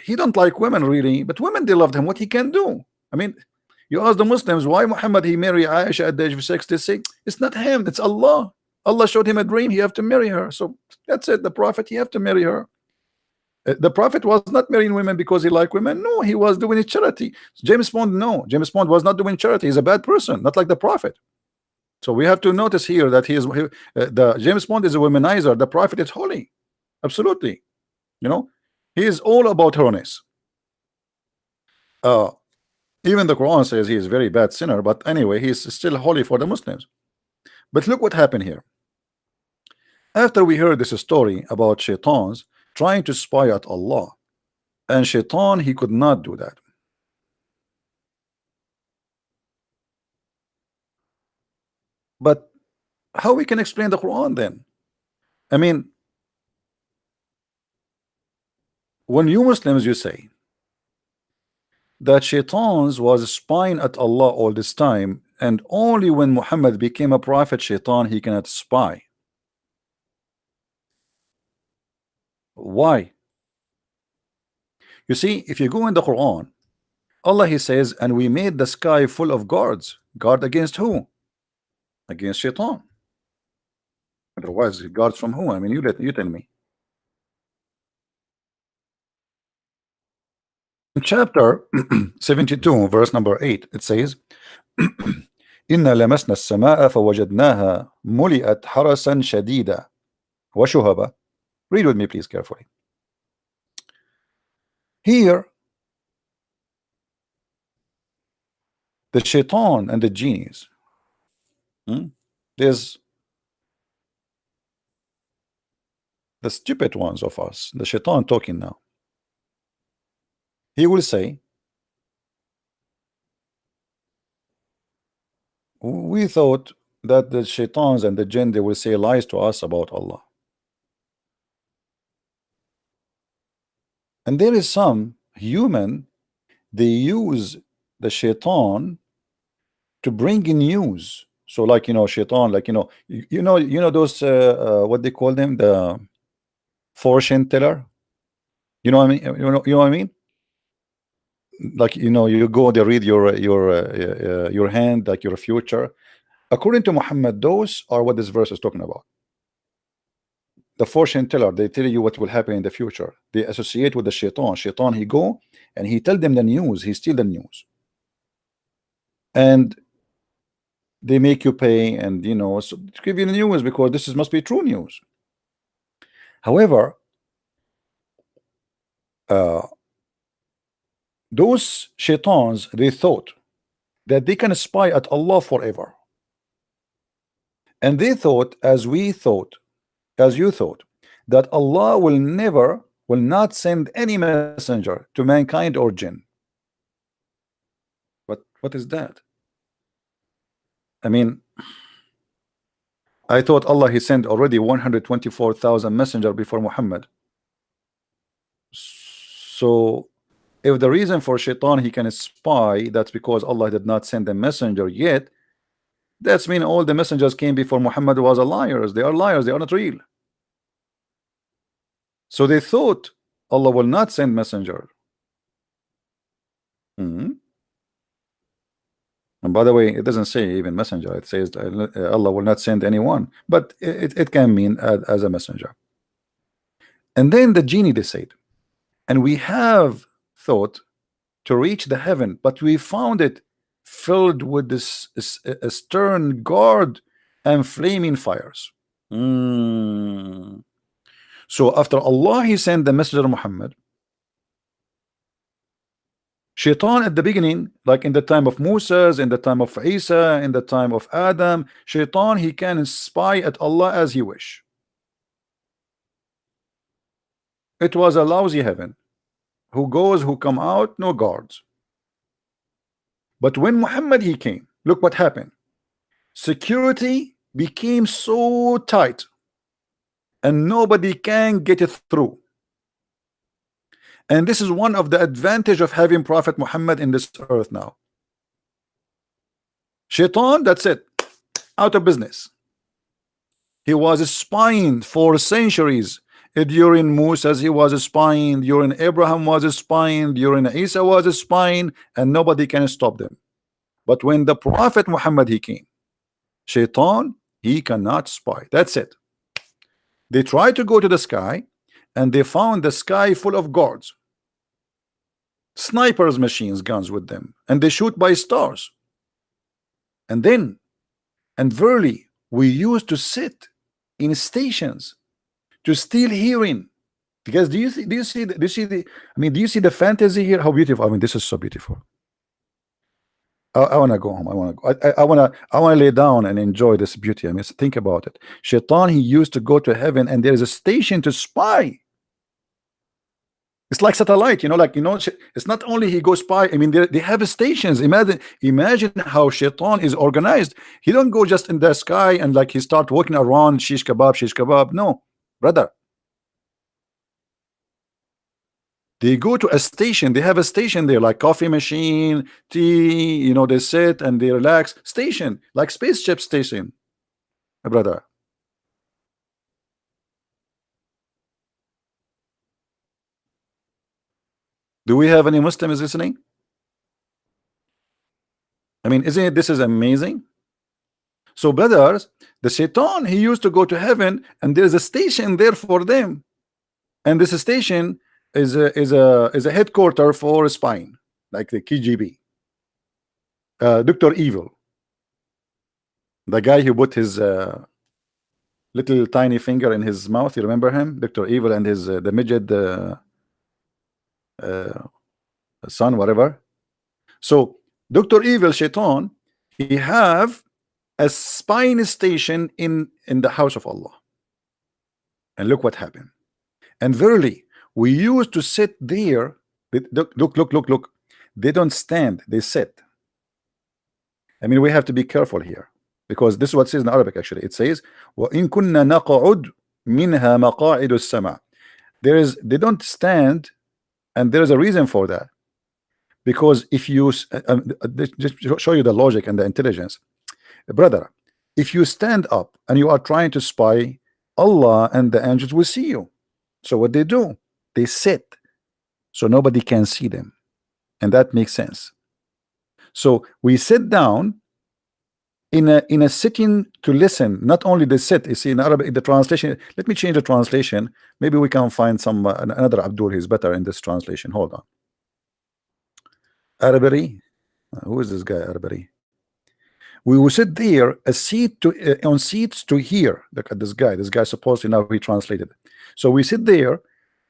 he don't like women really, but women they loved him. What he can do? I mean, you ask the Muslims why Muhammad he marry Aisha at the age of 6. They say it's not him, it's Allah. Allah showed him a dream. He have to marry her. So that's it. The Prophet he have to marry her. The Prophet was not marrying women because he liked women. No, he was doing it charity. James Bond, no. James Bond was not doing charity. He's a bad person, not like the Prophet. So we have to notice here that the James Bond is a womanizer. The Prophet is holy. Absolutely. He is all about holiness. Even the Quran says he is a very bad sinner, but anyway, he is still holy for the Muslims. But look what happened here. After we heard this story about shaitans trying to spy at Allah, and shaitan he could not do that. But how we can explain the Quran then? I mean, when you Muslims you say that shaitans was spying at Allah all this time, and only when Muhammad became a prophet shaitan he cannot spy. Why? You see, if you go in the Quran, Allah he says, and we made the sky full of guards. Guard against who? Against shaitan. Otherwise, guards from who? I mean, you tell me. In chapter 72, verse number 8, it says, إنا لمسنا السماء فوجدناها ملئت حرسا شديدا وشهبا. Read with me, please, carefully. Here, the shaitan and the genies, there's the stupid ones of us, the shaitan talking now. He will say, we thought that the shaitans and the jinn, they will say lies to us about Allah. And there is some human, they use the shaitan to bring in news. So like, shaitan, like, you know those, what they call them, the fortune teller. You know what I mean? You know what I mean? like, you go they read your hand, like your future. According to Muhammad, those are what this verse is talking about. The fortune teller, they tell you what will happen in the future. They associate with the shaitan. He go and he tell them the news, he steal the news, and they make you pay, and so to give you the news because this is must be true news. However, uh, those shaitans, they thought that they can spy at Allah forever, and they thought, as you thought, that Allah will not send any messenger to mankind or jinn. But what is that? I mean, I thought Allah, he sent already 124,000 messenger before Muhammad. So if the reason for shaitan he can spy, that's because Allah did not send a messenger yet, that's mean all the messengers came before Muhammad was a liars. They are liars, they are not real. So they thought Allah will not send messenger. And by the way, it doesn't say even messenger, it says Allah will not send anyone, but it can mean as a messenger. And then the genie, they said, and we have thought to reach the heaven, but we found it filled with this a stern guard and flaming fires. So after Allah he sent the messenger Muhammad, shaitan at the beginning, like in the time of Moses, in the time of Isa, in the time of Adam, shaitan he can spy at Allah as he wish. It was a lousy heaven, who goes, who come out, no guards. But when Muhammad he came, look what happened. Security became so tight and nobody can get it through. And this is one of the advantage of having Prophet Muhammad in this earth now. Shaitan, that's it, out of business. He was spying for centuries. During Moses he was spying, during Abraham was spying, during Isa was spying, and nobody can stop them. But when the Prophet Muhammad he came, shaitan he cannot spy. That's it. They tried to go to the sky and they found the sky full of guards, snipers, machines, guns with them, and they shoot by stars. And verily we used to sit in stations to steal hearing. Because do you see the fantasy here? How beautiful. I mean, this is so beautiful. I want to go home. I want to lay down and enjoy this beauty. I mean, think about it. Shaitan he used to go to heaven and there is a station to spy. It's like satellite, it's not only he goes spy. I mean, they have stations. Imagine how shaitan is organized. He don't go just in the sky and like he start walking around shish kebab. No, brother. They go to a station. They have a station there, like coffee machine, tea. They sit and they relax. Station, like spaceship station, my brother. Do we have any Muslims listening? I mean, isn't it, this is amazing? So brothers, the shaitan he used to go to heaven and there's a station there for them, and this station is a headquarter for spying, like the KGB. Dr. Evil, the guy who put his little tiny finger in his mouth, you remember him? Dr. Evil and his the midget son, whatever. So Dr. Evil, shaitan, he have a spying station in the house of Allah. And look what happened. And verily we used to sit there. Look, they don't stand, they sit. I mean, we have to be careful here, because this is what it says in Arabic. Actually it says وَإِن كُنَّا نَقْعُدْ مِنْهَا مَقَاعِدُ السَّمَعِ. They don't stand, and there's a reason for that. Because if you just show you the logic and the intelligence, brother, if you stand up and you are trying to spy, Allah and the angels will see you. So what they do, they sit so nobody can see them, and that makes sense. So we sit down in a sitting to listen. Not only the sit, you see in Arabic the translation. Let me change the translation. Maybe we can find some another Abdul who's better in this translation. Hold on. Arabic. Who is this guy? Arabic. We will sit there a seat to on seats to hear. Look at this guy. This guy supposedly now he translated. So we sit there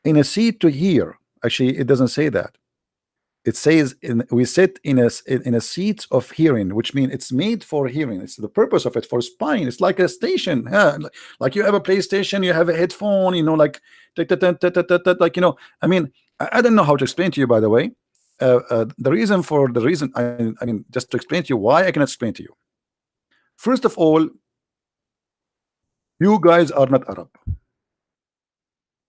in a seat to hear. Actually, it doesn't say that. It says we sit in a seat of hearing, which means it's made for hearing. It's the purpose of it for spying. It's like a station. Yeah, like you have a PlayStation, you have a headphone, like like I mean, I don't know how to explain to you, by the way. The reason I mean, just to explain to you why I cannot explain to you. First of all, you guys are not Arab.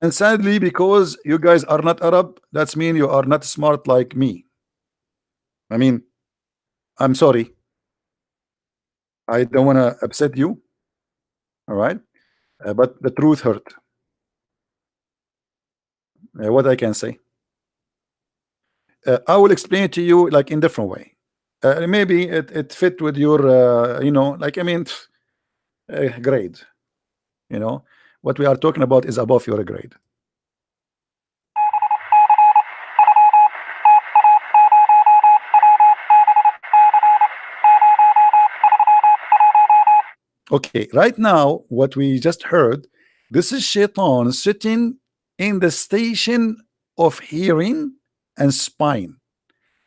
And sadly, because you guys are not Arab, that's mean you are not smart like me. I mean, I'm sorry. I don't want to upset you. All right. But the truth hurt. What I can say. I will explain it to you like in different way. Maybe it fit with your, like, I mean, grade. What we are talking about is above your grade. Okay, right now, what we just heard, this is Shaitan sitting in the station of hearing and spying,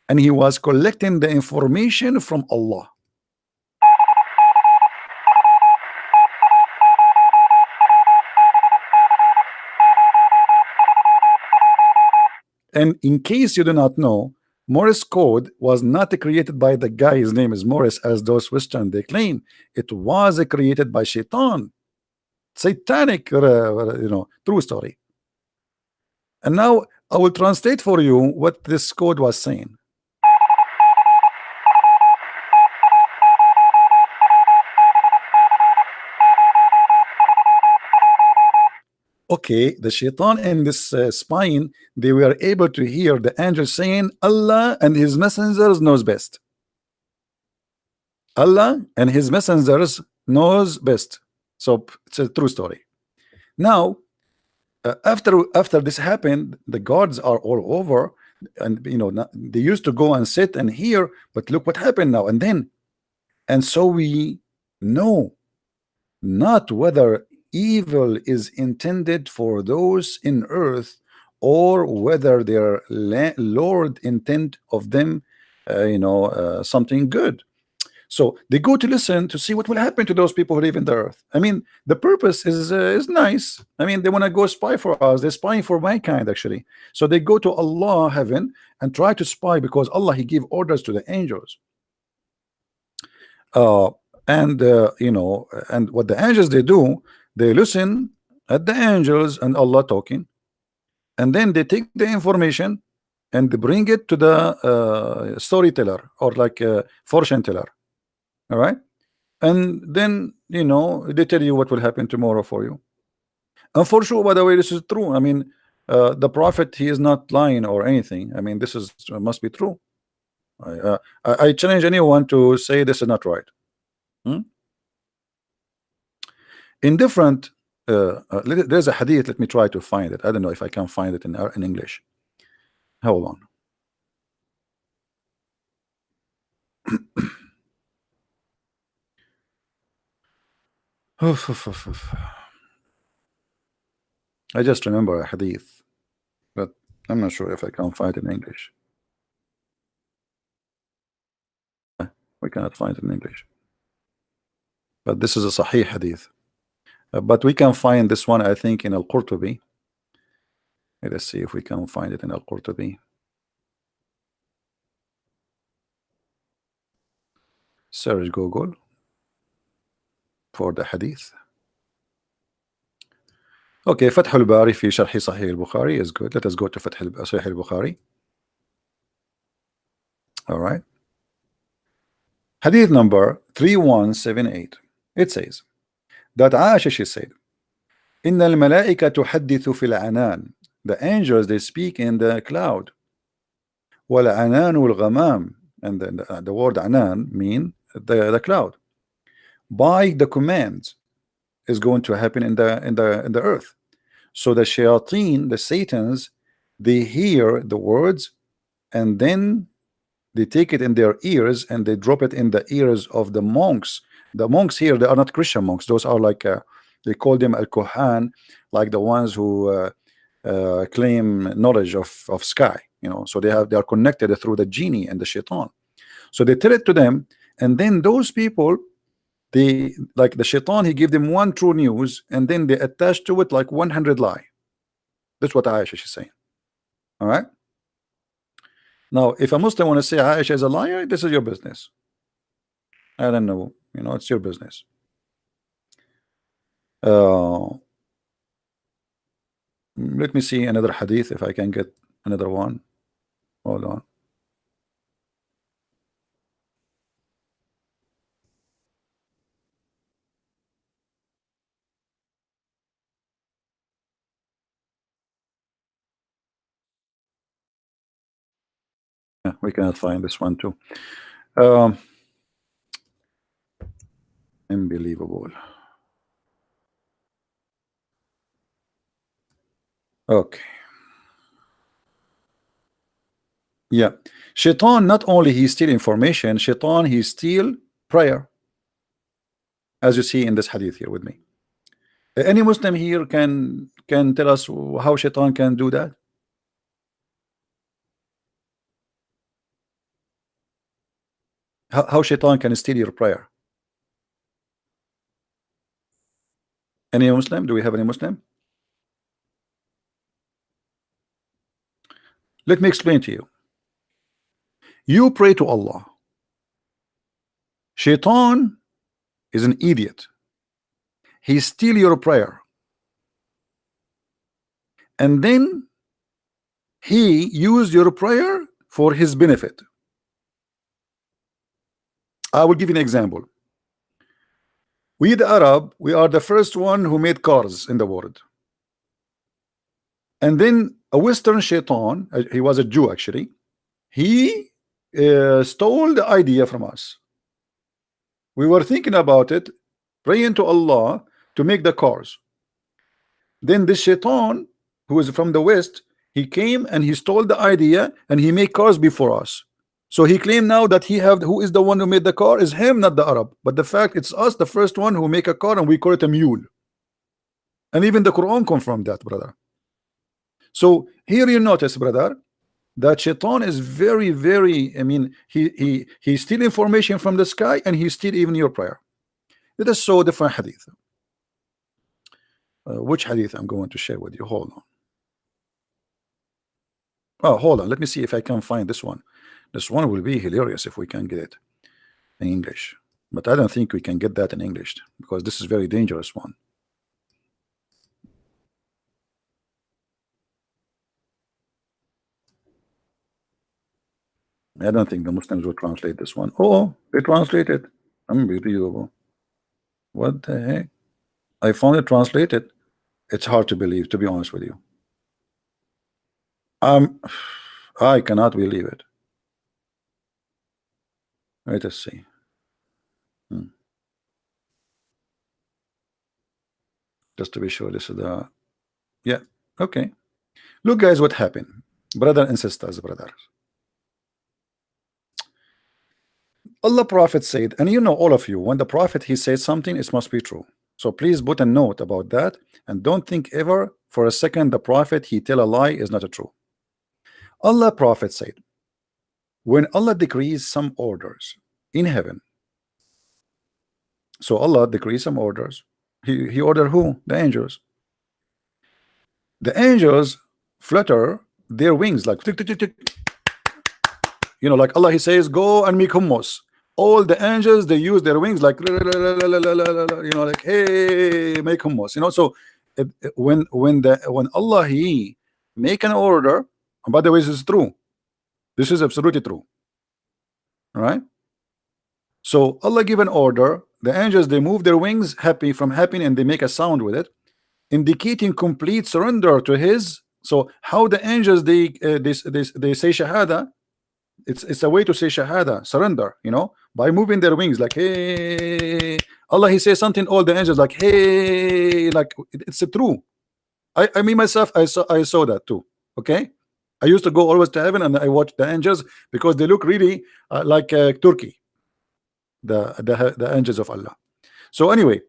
and he was collecting the information from Allah. And in case you do not know, Morse code was not created by the guy, his name is Morris, as those Western they claim. It was created by Shaitan. Satanic, true story. And now I will translate for you what this code was saying. Okay, the Shaitan and this spine, they were able to hear the angel saying, Allah and his messengers knows best. Allah and his messengers knows best. So it's a true story. Now, after this happened, the gods are all over, and they used to go and sit and hear, but look what happened now and then. And so we know not whether evil is intended for those in earth, or whether their Lord intent of them something good. So they go to listen to see what will happen to those people who live in the earth. I mean, the purpose is nice. I mean, they want to go spy for us. They're spying for mankind, actually. So they go to Allah, heaven, and try to spy, because Allah, he give orders to the angels. And what the angels they do, they listen at the angels and Allah talking, and then they take the information and they bring it to the storyteller, or like a fortune teller. All right, and then they tell you what will happen tomorrow for you. And for sure, by the way, this is true. I mean, the prophet, he is not lying or anything. I mean, this is must be true. I challenge anyone to say this is not right. In different there's a hadith. Let me try to find it. I don't know if I can find it in English. Hold on. I just remember a hadith, but I'm not sure if I can find it in English. We cannot find it in English, but this is a Sahih hadith. But we can find this one, I think, in Al-Qurtubi. Let's see if we can find it in Al-Qurtubi. Search Google for the hadith. Okay, Fath al-Bari fi Sharh Sahih al-Bukhari is good. Let us go to Fath Sahih al-Bukhari. All right. Hadith number 3178. It says that Aisha, she said, Inna al-malaika tuhaddithu fil anan. The angels, they speak in the cloud. والعنان والغمام, and the word anan mean the cloud. By the command is going to happen in the earth. So the shayateen, the satans, they hear the words, and then they take it in their ears and they drop it in the ears of the monks. The monks here, they are not Christian monks. Those are like they call them al-Kohan, like the ones who claim knowledge of sky. So they are connected through the genie and the shaitan. So they tell it to them, and then those people, they, like the shaitan, he give them one true news, and then they attach to it like 100 lie. That's what Aisha is saying. All right. Now, if a Muslim want to say Aisha is a liar, this is your business. I don't know. It's your business. Let me see another hadith if I can get another one. Hold on. Yeah, we cannot find this one too. Unbelievable. Okay. Yeah. Shaitan, not only he steal information, Shaitan, he steal prayer. As you see in this hadith here with me. Any Muslim here can tell us how Shaitan can do that? How Shaitan can steal your prayer? Any Muslim? Do we have any Muslim? Let me explain to you. You pray to Allah. Shaitan is an idiot. He steal your prayer, and then he used your prayer for his benefit. I will give you an example. We the Arab, we are the first one who made cars in the world. And then a Western shaitan, he was a Jew actually, he stole the idea from us. We were thinking about it, praying to Allah to make the cars. Then this shaitan, who is from the West, he came and he stole the idea and he made cars before us. So he claimed now that who is the one who made the car is him, not the Arab. But the fact it's us, the first one who make a car, and we call it a mule. And even the Quran confirmed that, brother. So here you notice, brother, that shaitan is very, very, I mean, he steal information from the sky, and he steal even your prayer. It is so different hadith. Which hadith I'm going to share with you? Hold on. Oh, hold on. Let me see if I can find this one. This one will be hilarious if we can get it in English. But I don't think we can get that in English, because this is very dangerous one. I don't think the Muslims will translate this one. Oh, they translated. Unbelievable. What the heck? I found it translated. It's hard to believe, to be honest with you. I cannot believe it. Let us see. Just to be sure, this is the, yeah, okay. Look, guys, what happened, brother and sisters, brothers. Allah Prophet said, and all of you, when the Prophet he says something, it must be true. So please put a note about that, and don't think ever for a second the Prophet he tell a lie is not a true. Allah Prophet said, when Allah decrees some orders in heaven, so Allah decrees some orders. He ordered who? The angels. The angels flutter their wings like tick, tick, tick, tick. Like Allah, he says, go and make hummus. All the angels, they use their wings like like, hey, make hummus. So when Allah he make an order, and by the way, this is true. This is absolutely true. All right. So Allah give an order. The angels, they move their wings happy from happy, and they make a sound with it, indicating complete surrender to his. So how the angels they say shahada, It's a way to say shahada, surrender, by moving their wings like hey. Allah, he says something, all the angels like hey, like it's a true. I mean myself, I saw that too. Okay, I used to go always to heaven and I watch the angels because they look really like Turkey, the angels of Allah. So anyway,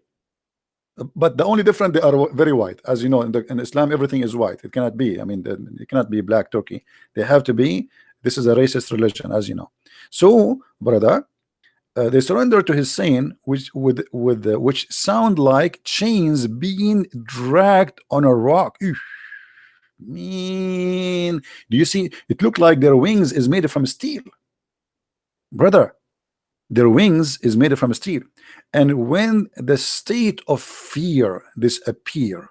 but the only difference, they are very white, as you know. In Islam, everything is white. It cannot be. I mean, it cannot be black Turkey. They have to be. This is a racist religion, as you know. So, brother, they surrender to his saying, which sound like chains being dragged on a rock. Eesh, mean, do you see? It looked like their wings is made from steel, brother. Their wings is made from steel, and when the state of fear disappear,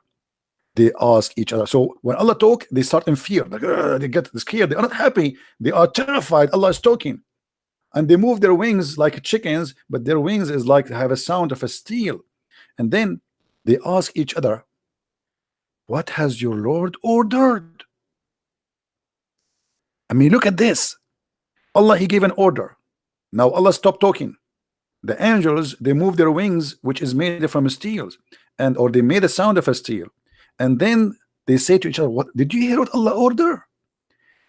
they ask each other. So when Allah talk, they start in fear, like they get scared. They are not happy. They are terrified. Allah is talking, and they move their wings like chickens, but their wings is like have a sound of a steel. And then they ask each other, "What has your Lord ordered?" I mean, look at this. Allah, he gave an order. Now Allah stopped talking. The angels, they move their wings, which is made from steel, and or they made a sound of a steel, and then they say to each other, "What did you hear? What Allah order?"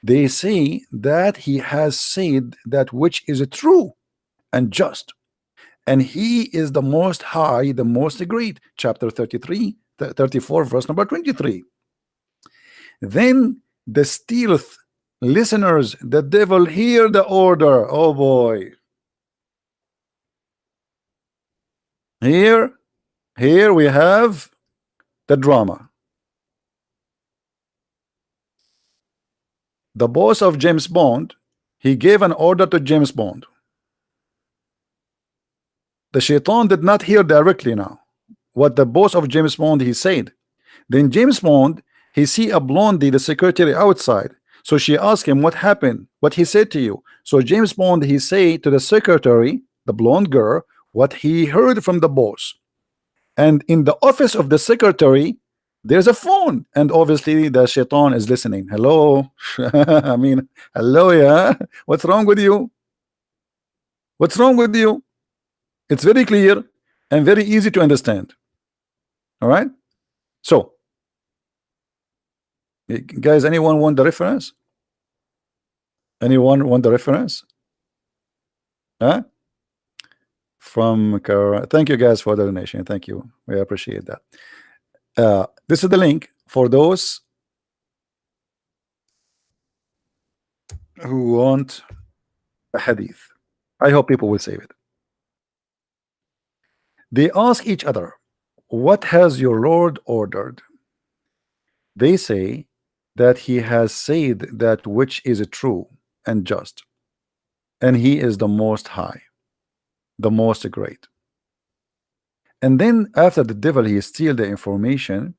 They say that He has said that which is true and just, and He is the Most High, the Most Great. Chapter 33, 34, verse number 23. Then the stealth listeners, the devil, hear the order. Oh boy, here we have the drama. The boss of James Bond, he gave an order to James Bond. The shaitan did not hear directly now what the boss of James Bond he said. Then James Bond, he see a blondie, the secretary outside. So she asked him, "What happened? What he said to you?" So James Bond, he say to the secretary, the blonde girl, what he heard from the boss. And in the office of the secretary, there's a phone, and obviously the shaitan is listening. Hello. I mean, hello, yeah. What's wrong with you? What's wrong with you? It's very clear and very easy to understand. All right. So, guys, anyone want the reference? Anyone want the reference? Huh? From thank you guys for the donation. Thank you. We appreciate that. This is the link for those who want a hadith. I hope people will save it. They ask each other, "What has your Lord ordered?" They say that He has said that which is true and just, and He is the Most High, the Most Great. And then after the devil he steal the information,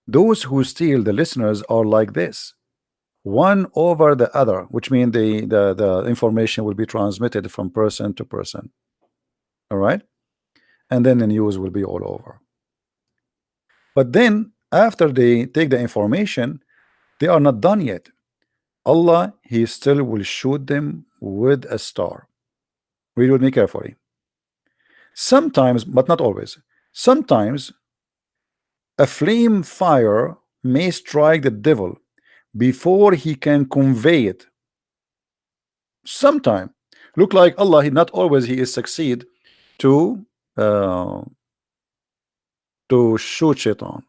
those who steal the listeners are like this, one over the other, which means the information will be transmitted from person to person. All right, and then the news will be all over. But then after they take the information, they are not done yet. Allah, he still will shoot them with a star. Read with me carefully. Sometimes, but not always, sometimes a flame fire may strike the devil before he can convey it. Sometime look like Allah, he not always he is succeed to uh, to shoot shaitan.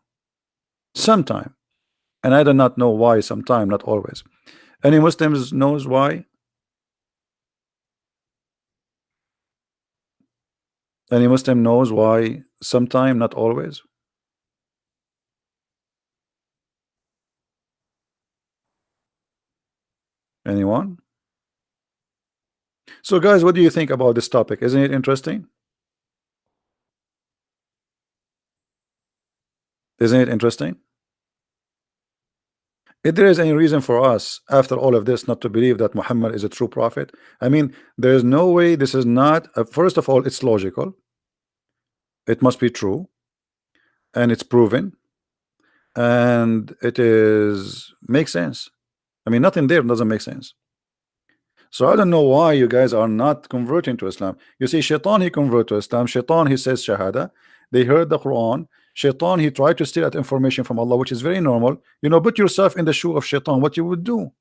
Sometime, and I do not know why. Sometime, not always. Any Muslims knows why? Any Muslim knows why? Sometime, not always. Anyone? So guys, what do you think about this topic? Isn't it interesting? Isn't it interesting? If there is any reason for us after all of this not to believe that Muhammad is a true prophet, I mean, there is no way this is not first of all, it's logical, it must be true, and it's proven, and it is makes sense. I mean, nothing there doesn't make sense. So I don't know why you guys are not converting to Islam. You see, Shaitan, he convert to Islam. Shaitan, he says Shahada. They heard the Quran. Shaitan, he tried to steal that information from Allah, which is very normal. You know, put yourself in the shoe of Shaitan, what you would do.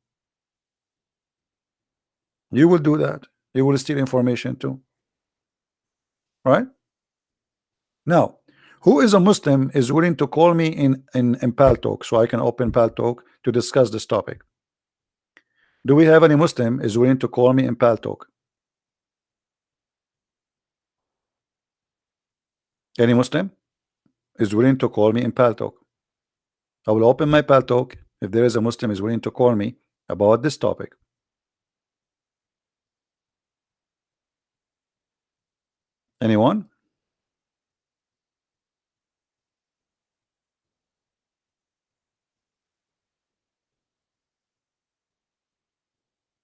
You will do that. You will steal information too. Right? Now, who is a Muslim is willing to call me in Pal Talk so I can open Pal Talk to discuss this topic? Do we have any Muslim is willing to call me in Pal Talk? Any Muslim is willing to call me in Pal Talk? I will open my Pal Talk if there is a Muslim is willing to call me about this topic. Anyone?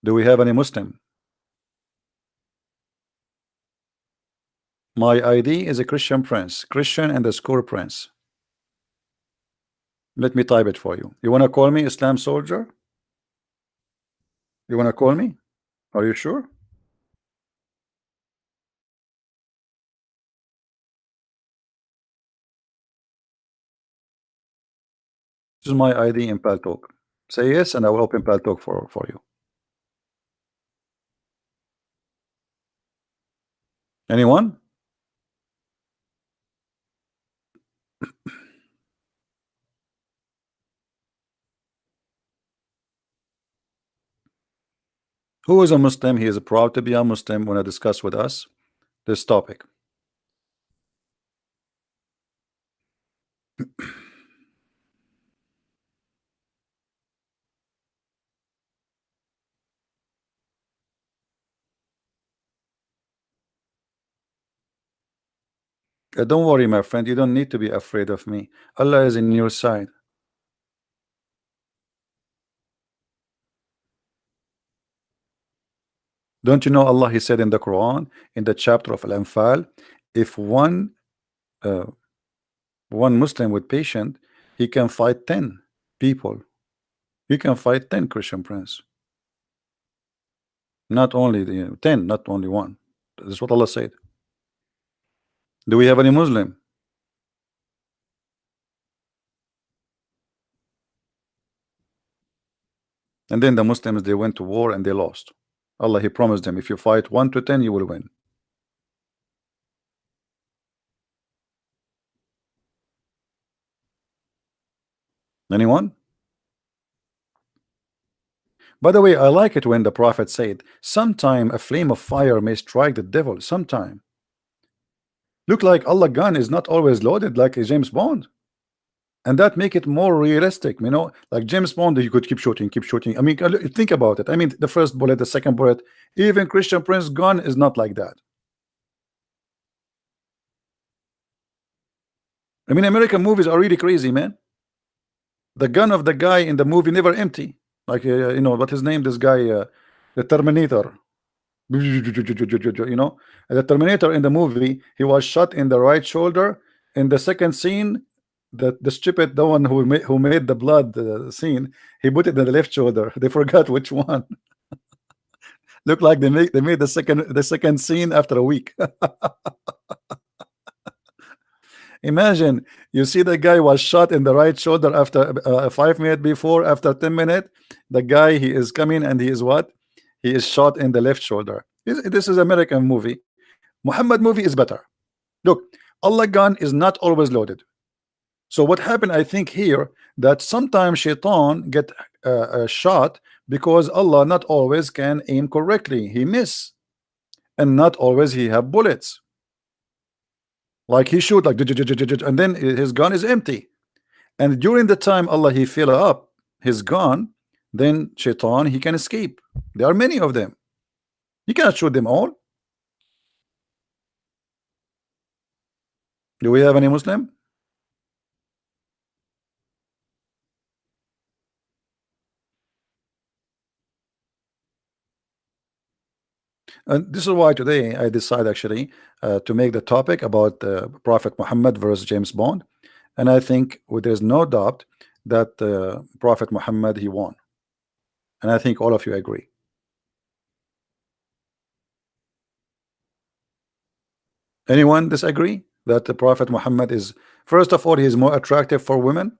Do we have any Muslim? My ID is a Christian Prince. Christian and the score Prince. Let me type it for you. You want to call me Islam Soldier? You want to call me? Are you sure? This is my ID in Pal Talk. Say yes, and I will open Pal Talk for you. Anyone? Who is a Muslim? He is proud to be a Muslim when I discuss with us this topic. Don't worry, my friend. You don't need to be afraid of me. Allah is in your side. Don't you know Allah? He said in the Quran, in the chapter of Al-Anfal, if uh, one Muslim with patient, he can fight 10 people. He can fight 10 Christian Prince. Not only the 10, not only one. That's what Allah said. Do we have any Muslim? And then the Muslims, they went to war and they lost. Allah, he promised them, if you fight 1 to 10, you will win. Anyone? By the way, I like it when the Prophet said, sometime a flame of fire may strike the devil. Sometime. Look like Allah gun is not always loaded like a James Bond. And that make it more realistic, you know, like James Bond, you could keep shooting, keep shooting. I mean, think about it. I mean, the first bullet, the second bullet, even Christian Prince gun is not like that. I mean, American movies are really crazy, man. The gun of the guy in the movie never empty. Like, you know, what his name, this guy, the Terminator. You know, the Terminator in the movie, he was shot in the right shoulder. In the second scene, the stupid, the one who made the blood scene, he put it in the left shoulder. They forgot which one. Look like they made the second scene after a week. Imagine you see the guy was shot in the right shoulder after 5 minutes before, after 10 minutes, the guy he is coming and he is what? He is shot in the left shoulder. This is American movie. Muhammad movie is better. Look, Allah gun is not always loaded. So what happened, I think here, that sometimes Shaitan get shot because Allah not always can aim correctly. He miss, and not always he have bullets. Like he shoot like, and then his gun is empty. And during the time Allah he fill up his gun, then Shaitan he can escape. There are many of them. You cannot shoot them all. Do we have any Muslim? And this is why today I decide actually to make the topic about Prophet Muhammad versus James Bond. And I think there's no doubt that Prophet Muhammad he won. And I think all of you agree. Anyone disagree that the Prophet Muhammad is, first of all, he is more attractive for women?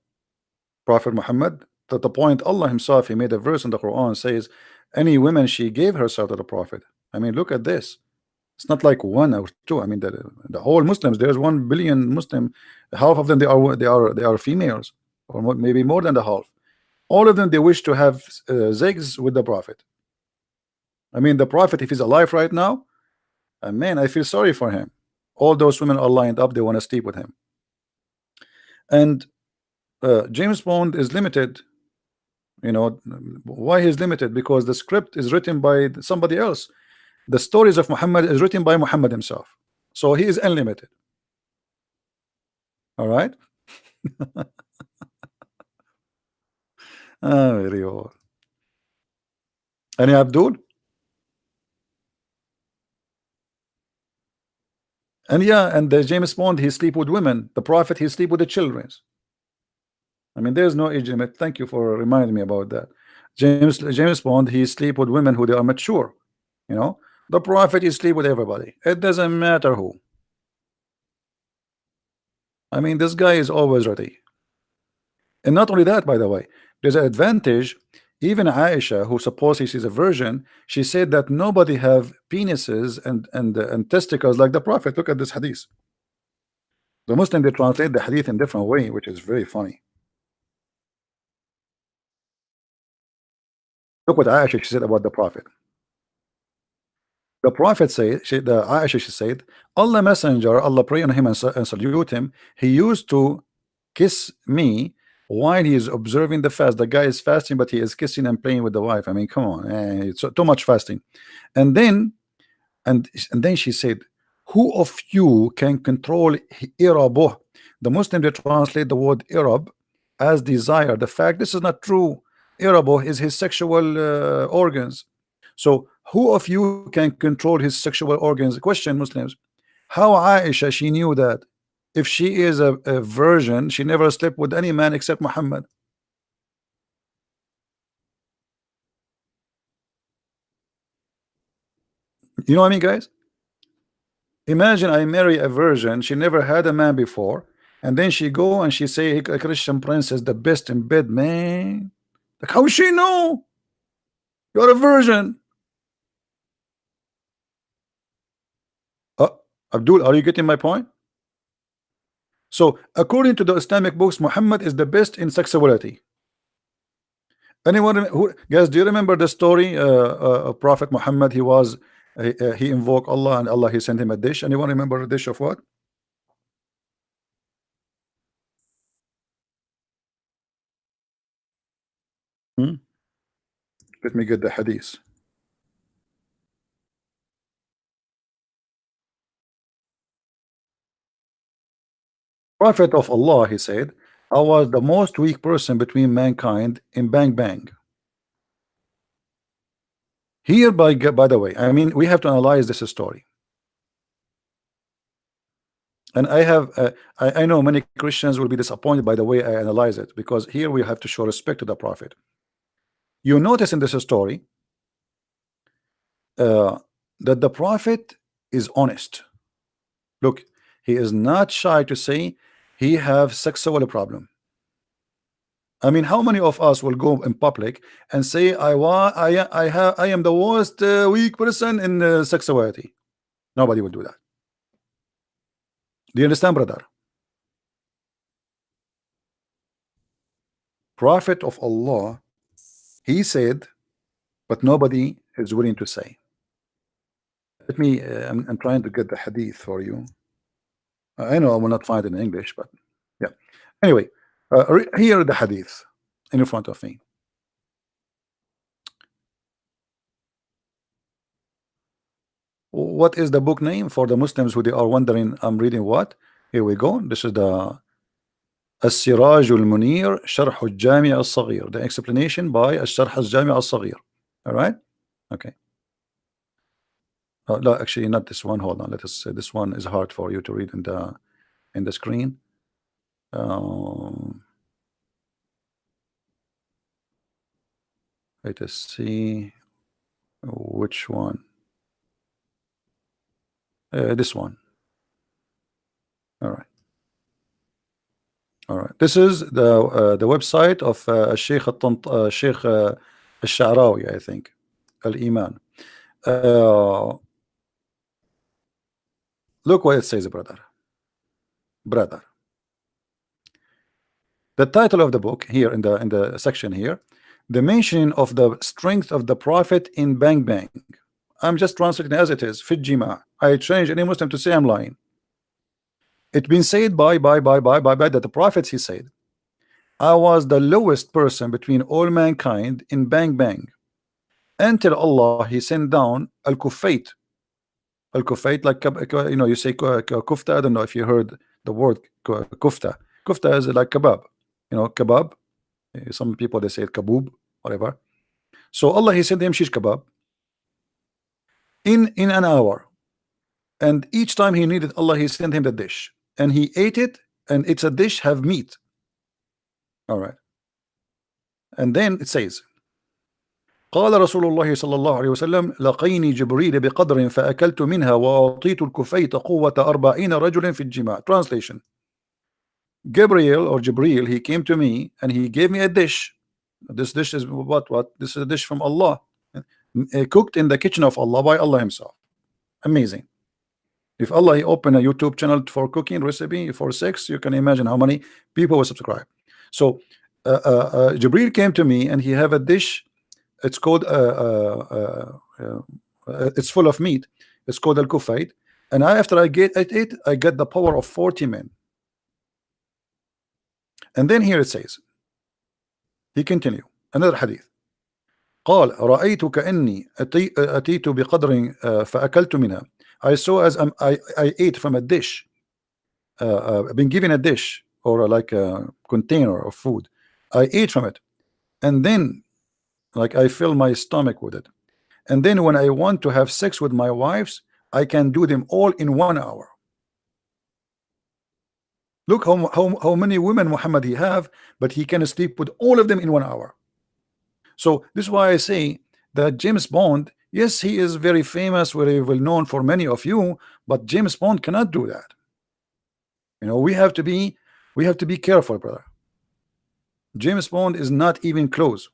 Prophet Muhammad, to the point Allah himself, he made a verse in the Quran says, any woman she gave herself to the Prophet. I mean, look at this. It's not like one or two. I mean, the whole Muslims, there's 1 billion Muslim, half of them they are females, or maybe more than the half. All of them they wish to have zigs with the Prophet. I mean, the Prophet, if he's alive right now, man, I feel sorry for him. All those women are lined up, they want to sleep with him. And James Bond is limited. You know why he's limited? Because the script is written by somebody else. The stories of Muhammad is written by Muhammad himself, so he is unlimited. All right. Very old. Any Abdul? And yeah, and the James Bond, he sleep with women. The Prophet, he sleep with the children. I mean, there's no age limit. Thank you for reminding me about that. James Bond, he sleep with women who they are mature. You know, the Prophet, he sleep with everybody. It doesn't matter who. I mean, this guy is always ready. And not only that, by the way, there's an advantage. Even Aisha, who supposedly she's a virgin, she said that nobody have penises and testicles like the Prophet. Look at this hadith. The Muslim, they translate the hadith in different way, which is very funny. Look what Aisha she said about the Prophet. The Prophet said, the Aisha she said, Allah Messenger, Allah pray on him and salute him. He used to kiss me while he is observing the fast. The guy is fasting, but he is kissing and playing with the wife. I mean, come on, it's too much fasting. And then and then she said, who of you can control irabuh? The Muslim, they translate the word irab as desire. The fact this is not true. Irabuh is his sexual organs. So who of you can control his sexual organs? Question, Muslims. How Aisha she knew that? If she is a virgin, she never slept with any man except Muhammad. You know what I mean, guys? Imagine I marry a virgin, she never had a man before, and then she go and she say a Christian prince is the best in bed, man. Like, how she know? You're a virgin. Uh, Abdul, are you getting my point? So, according to the Islamic books, Muhammad is the best in sexuality. Anyone who, guys, do you remember the story of Prophet Muhammad? He invoked Allah and Allah he sent him a dish. Anyone remember a dish of what? Hmm? Let me get the hadith. Prophet of Allah, he said, I was the most weak person between mankind in Bang Bang. Here, by the way, I mean, we have to analyze this story. And I know many Christians will be disappointed by the way I analyze it, because here we have to show respect to the Prophet. You notice in this story uh, that the Prophet is honest. Look, he is not shy to say he have sexual problem. I mean, how many of us will go in public and say I am the worst weak person in sexuality? Nobody will do that. Do you understand, brother? Prophet of Allah, he said, but nobody is willing to say. Let me. I'm trying to get the hadith for you. I know I will not find it in English, but yeah. Anyway, here the hadith in front of me. What is the book name for the Muslims who they are wondering? I'm reading what? Here we go. This is the السراج المنير شرح الجامع الصغير. The explanation by الشرح الجامع الصغير. All right. Okay. No, actually not this one. Hold on. Let us say this one is hard for you to read in the screen. Let us see which one. This one. All right. This is the website of Sheikh Sheikh Al-Sha'rawi, I think. Al-Iman. Look what it says, brother. Brother. The title of the book here in the section here, the mention of the strength of the Prophet in Bang Bang. I'm just translating as it is. Fit Jima. I change any Muslim to say I'm lying. It's been said by that the Prophet, he said, I was the lowest person between all mankind in Bang Bang until Allah he sent down al-Kufayt. Al-Kufayt, like you know, you say kufta. I don't know if you heard the word kufta. Kufta is like kebab. You know, kebab. Some people they say kaboob, whatever. So Allah he sent him shish kebab in an hour, and each time he needed, Allah he sent him the dish, and he ate it, and it's a dish have meat. All right, and then it says, قال رسول الله صلى الله عليه وسلم لقيني جبريل بقدر فأكلت منها وأعطيت الكفيت قوة 40 رجل في الجماع. Translation: Gabriel or Jibril, he came to me and he gave me a dish. This dish is what? This is a dish from Allah, cooked in the kitchen of Allah by Allah himself. Amazing. If Allah he open a YouTube channel for cooking recipe for sex, you can imagine how many people will subscribe. So Jibril came to me and he have a dish. It's called it's full of meat. It's called al-Kufayt. And after I get it, I get the power of 40 men. And then here it says, he continue another hadith. قال رأيت كأني أتيت بقدر فأكلت منها. I saw as I ate from a dish, been given a dish or like a container of food. I ate from it, and then like I fill my stomach with it, and then when I want to have sex with my wives, I can do them all in 1 hour. Look how many women Muhammad he have, but he can sleep with all of them in 1 hour. So this is why I say that James Bond, yes, he is very famous, very well known for many of you, but James Bond cannot do that. You know, we have to be careful, brother. James Bond is not even close.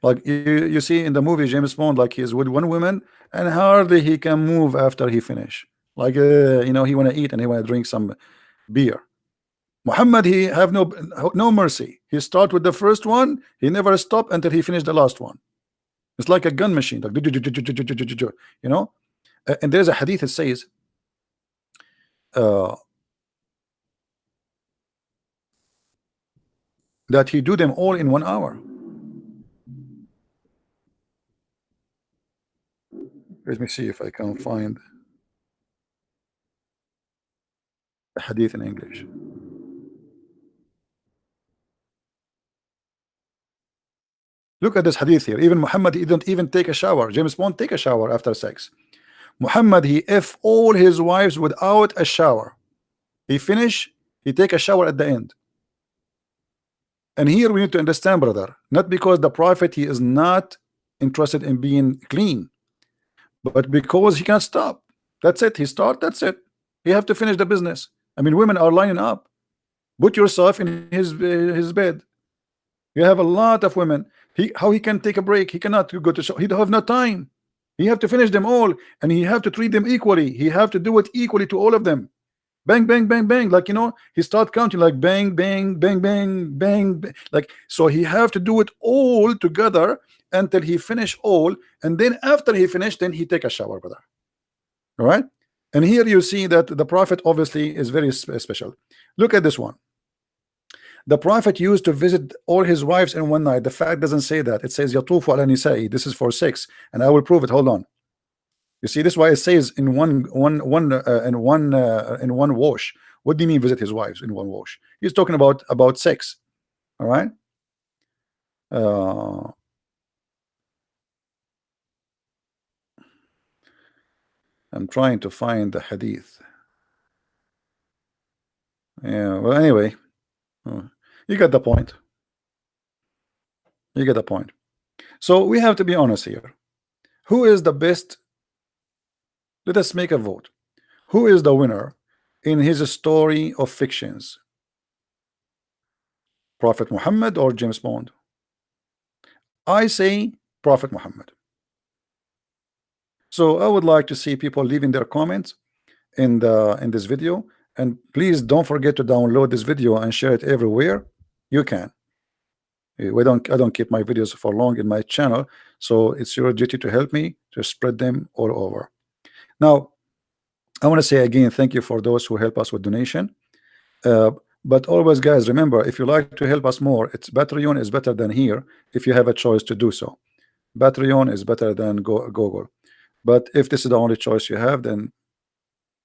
Like you see in the movie James Bond, like he's with one woman and hardly he can move after he finish. Like you know, he want to eat and he want to drink some beer. Muhammad, he have no mercy. He start with the first one, he never stop until he finished the last one. It's like a gun machine, like you know. And there's a hadith that says that he do them all in 1 hour. Let me see if I can find the hadith in English. Look at this hadith here. Even Muhammad, he don't even take a shower. James Bond take a shower after sex. Muhammad, he F all his wives without a shower. He finish, he take a shower at the end. And here we need to understand, brother, not because the Prophet he is not interested in being clean, but because he can't stop. That's it. He start, that's it. You have to finish the business. I mean, women are lining up. Put yourself in his bed. You have a lot of women. How he can take a break? He cannot go to show. He don't have no time. He have to finish them all, and he have to treat them equally. He have to do it equally to all of them. Bang, bang, bang, bang. Like, you know, he start counting like bang, bang, bang, bang, bang, bang. Like, so he have to do it all together until he finish all, and then after he finish, then he take a shower, brother. All right. And here you see that the Prophet obviously is very special. Look at this one. The Prophet used to visit all his wives in one night. The fact doesn't say that. It says yatufu ala nisa'i. This is for sex, and I will prove it. Hold on. You see, this is why it says in one wash. What do you mean visit his wives in one wash? He's talking about sex. All right. I'm trying to find the hadith. Yeah. Well, anyway. You get the point. You get the point. So we have to be honest here. Who is the best? Let us make a vote. Who is the winner in his story of fictions? Prophet Muhammad or James Bond? I say Prophet Muhammad. So I would like to see people leaving their comments in this video, and please don't forget to download this video and share it everywhere you can. I don't keep my videos for long in my channel, so it's your duty to help me to spread them all over. Now I want to say again, thank you for those who help us with donation. But always, guys, remember, if you like to help us more, it's Patreon is better than here if you have a choice to do so. Patreon is better than Google. But if this is the only choice you have, then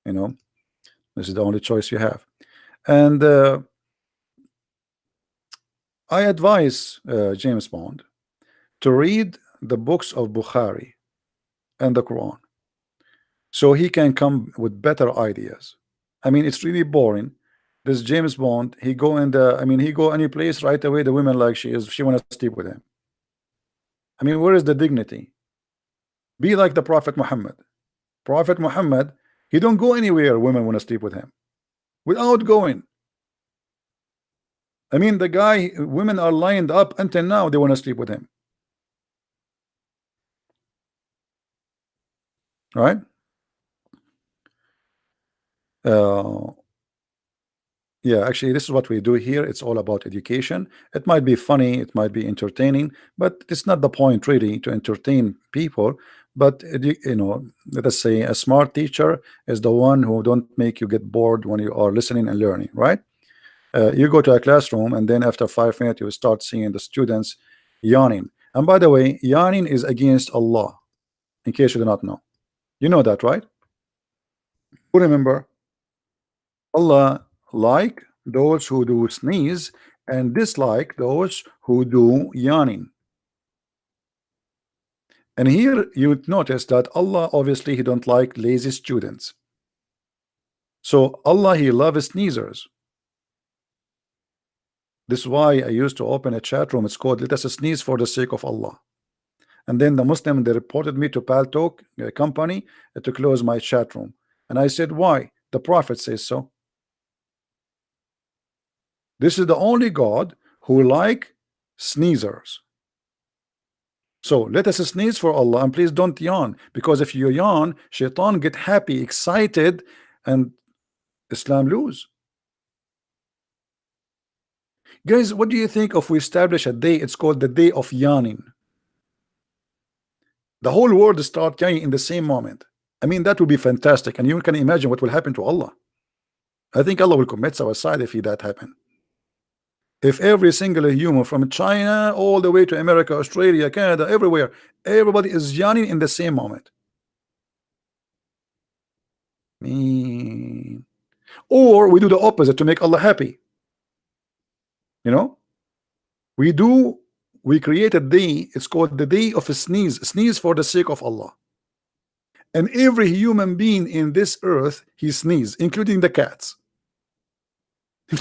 you know this is the only choice you have. And I advise James Bond to read the books of Bukhari and the Quran, so he can come with better ideas. I mean, it's really boring. This James Bond, he go in the, I mean, he go any place right away. The women like she want to sleep with him. I mean, where is the dignity? Be like the Prophet Muhammad. Prophet Muhammad, he don't go anywhere women want to sleep with him without going. I mean, the guy, women are lined up until now, they want to sleep with him. Right? Yeah, actually, this is what we do here. It's all about education. It might be funny, it might be entertaining, but it's not the point really to entertain people. But you know, let us say a smart teacher is the one who don't make you get bored when you are listening and learning, right? You go to a classroom and then after 5 minutes you start seeing the students yawning. And by the way, yawning is against Allah, in case you do not know. You know that, right? Who remember? Allah like those who do sneeze and dislike those who do yawning. And here you notice that Allah obviously he don't like lazy students. So Allah he loves sneezers. This is why I used to open a chat room. It's called "Let us sneeze for the sake of Allah." And then the Muslim, they reported me to Paltalk company to close my chat room. And I said, why? The Prophet says so. This is the only God who like sneezers. So let us sneeze for Allah, and please don't yawn, because if you yawn, shaitan get happy, excited, and Islam lose. Guys, what do you think if we establish a day? It's called the day of yawning. The whole world start yawning in the same moment. I mean, that would be fantastic, and you can imagine what will happen to Allah. I think Allah will commit suicide if that happen. If every single human from China all the way to America, Australia, Canada, everywhere, everybody is yawning in the same moment. Or we do the opposite to make Allah happy. You know, we create a day, it's called the day of a sneeze for the sake of Allah. And every human being in this earth, he sneeze, including the cats. You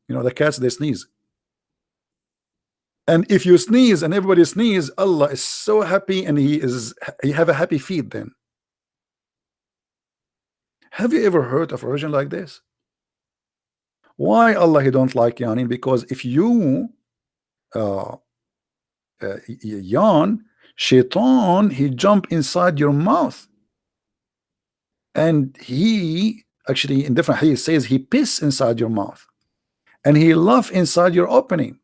know, the cats, they sneeze. And if you sneeze and everybody sneeze, Allah is so happy, and he have a happy feet then. Have you ever heard of a religion like this? Why Allah he don't like yawning? Because if you yawn, shaitan he jump inside your mouth, and he actually in different hadith says he piss inside your mouth, and he laugh inside your opening.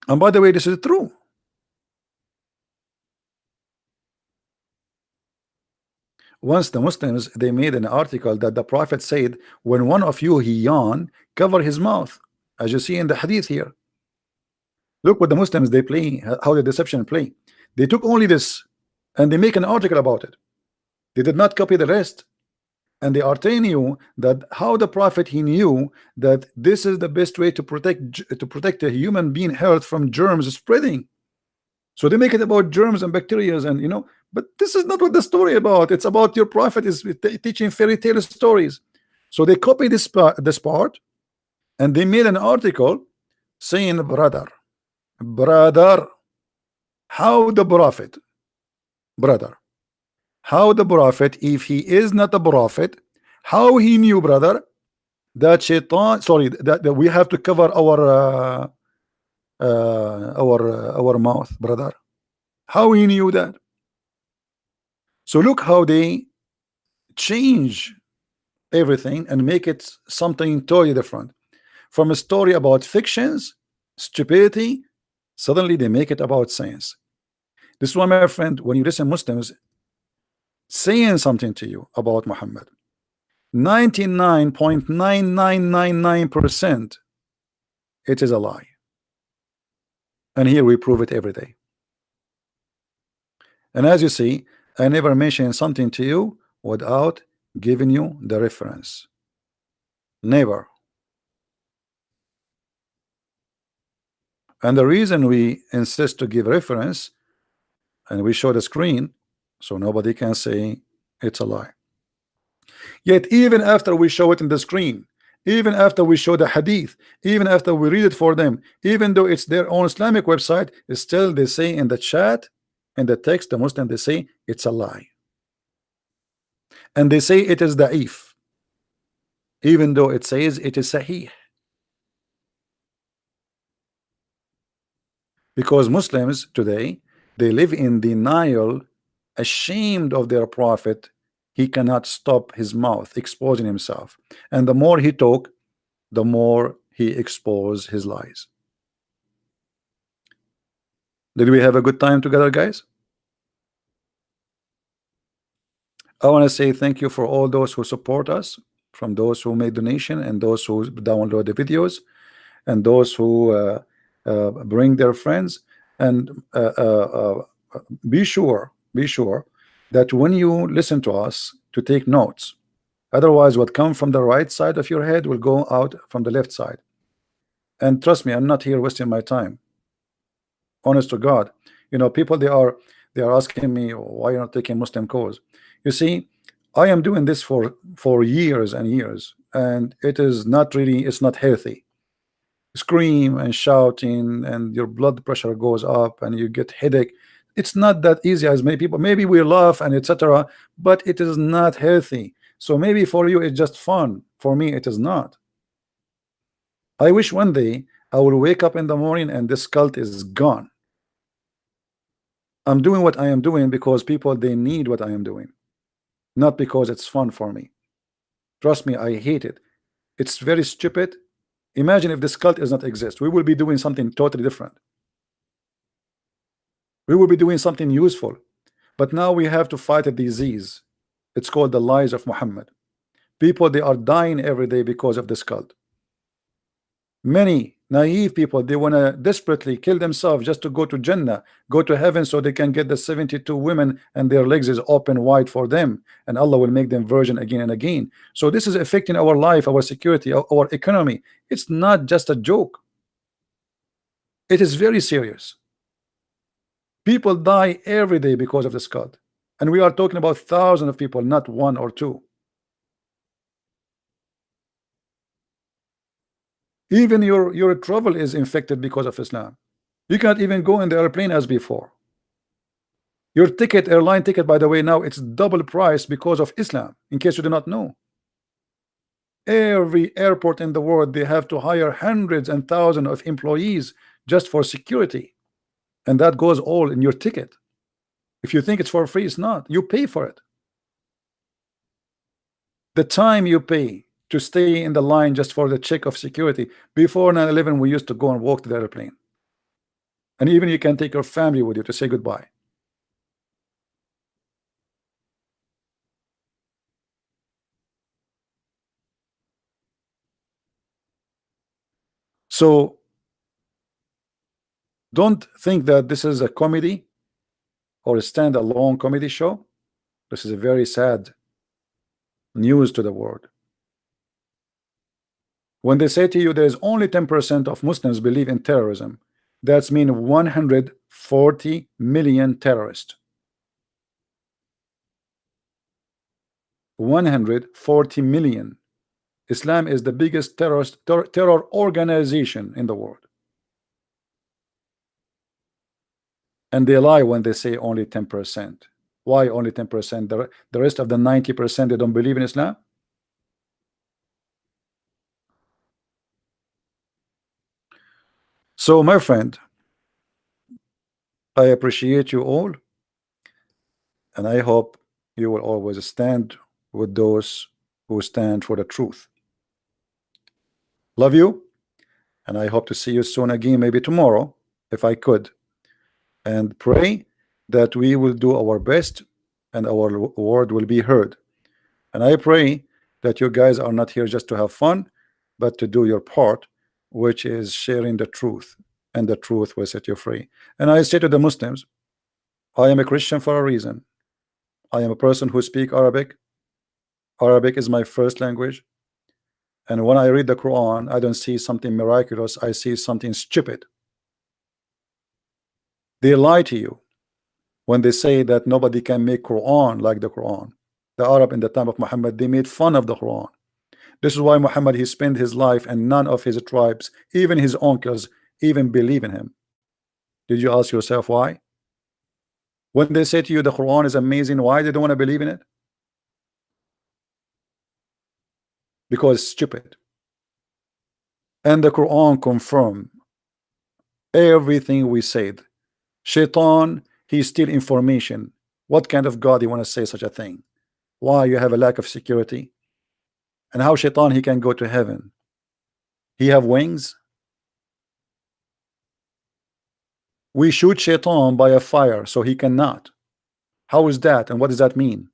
And by the way, this is true. Once the Muslims, they made an article that the Prophet said, when one of you he yawn, cover his mouth, as you see in the hadith here. Look what the Muslims they play, how the deception play. They took only this and they make an article about it. They did not copy the rest, and they are telling you that how the Prophet he knew that this is the best way to protect a human being health from germs spreading. So they make it about germs and bacteria, and you know, but this is not what the story about. It's about your Prophet is teaching fairy tale stories. So they copy this part, and they made an article saying, brother, how the Prophet, brother, how the Prophet, if he is not a prophet, How he knew, brother, that shaitan, sorry, that we have to cover our mouth, brother? How he knew that? So look how they change everything and make it something totally different. From a story about fictions, stupidity, suddenly they make it about science. This is why, my friend, when you listen Muslims saying something to you about Muhammad, 99.9999% it is a lie. And here we prove it every day. And as you see, I never mention something to you without giving you the reference. Never. And the reason we insist to give reference and we show the screen so nobody can say it's a lie. Yet even after we show it in the screen, even after we show the hadith, even after we read it for them, even though it's their own Islamic website, still they say in the chat, in the text, the Muslim, they say it's a lie. And they say it is da'if, even though it says it is sahih. Because Muslims today, they live in denial, ashamed of their prophet. He cannot stop his mouth exposing himself, and the more he talk, the more he expose his lies. Did we have a good time together, guys? I want to say thank you for all those who support us, from those who made donation and those who download the videos and those who bring their friends. And be sure that when you listen to us, to take notes. Otherwise, what comes from the right side of your head will go out from the left side. And trust me, I'm not here wasting my time. Honest to God, you know, people they are asking me why you're not taking Muslim cause. You see, I am doing this for years and years, and it is not really, it's not healthy. Scream and shouting, and your blood pressure goes up, and you get headache. It's not that easy as many people. Maybe we laugh and etc., but it is not healthy. So maybe for you it's just fun. For me, it is not. I wish one day I will wake up in the morning and this cult is gone. I'm doing what I am doing because people, they need what I am doing, not because it's fun for me. Trust me, I hate it. It's very stupid. Imagine if this cult does not exist. We will be doing something totally different. We will be doing something useful. But now we have to fight a disease. It's called the lies of Muhammad. People, they are dying every day because of this cult. Many naive people, they want to desperately kill themselves just to go to Jannah, go to heaven, so they can get the 72 women and their legs is open wide for them, and Allah will make them virgin again and again. So this is affecting our life, our security, our economy. It's not just a joke. It is very serious. People die every day because of this cult, and we are talking about thousands of people, not one or two. Even your travel is infected because of Islam. You can't even go in the airplane as before. Your ticket, airline ticket, by the way, now it's double price because of Islam, in case you do not know. Every airport in the world, they have to hire hundreds and thousands of employees just for security, and that goes all in your ticket. If you think it's for free, it's not. You pay for it. The time you pay to stay in the line just for the check of security. Before 9/11, we used to go and walk to the airplane, and even you can take your family with you to say goodbye. So don't think that this is a comedy or a standalone comedy show. This is a very sad news to the world. When they say to you there is only 10% of Muslims believe in terrorism, that's mean 140 million terrorists. 140 million. Islam is the biggest terror organization in the world. And they lie when they say only 10%. Why only 10%? The rest of the 90%, they don't believe in Islam? So, my friend, I appreciate you all, and I hope you will always stand with those who stand for the truth. Love you, and I hope to see you soon again, maybe tomorrow, if I could. And pray that we will do our best and our word will be heard. And I pray that you guys are not here just to have fun, but to do your part, which is sharing the truth, and the truth will set you free. And I say to the Muslims, I am a Christian for a reason. I am a person who speaks Arabic. Arabic is my first language. And when I read the Quran, I don't see something miraculous, I see something stupid. They lie to you when they say that nobody can make Quran like the Quran. The Arab in the time of Muhammad, they made fun of the Quran. This is why Muhammad, he spent his life and none of his tribes, even his uncles, even believe in him. Did you ask yourself why? When they say to you the Quran is amazing, why they don't want to believe in it? Because it's stupid. And the Quran confirm everything we said. Shaitan, he steal information. What kind of God you want to say such a thing? Why you have a lack of security? And how Shaitan he can go to heaven? He have wings? We shoot Shaitan by a fire so he cannot. How is that, and what does that mean?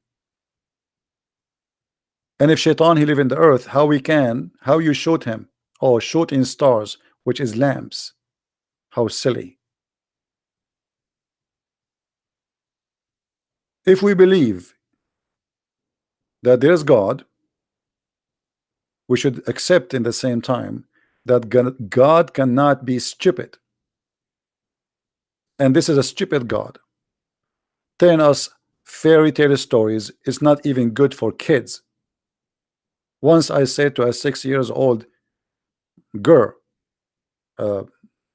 And if Shaitan he live in the earth, how you shoot him? Oh, shoot in stars, which is lamps. How silly. If we believe that there's God, we should accept in the same time that God cannot be stupid. And this is a stupid God. Telling us fairy tale stories is not even good for kids. Once I said to a 6-year-old girl,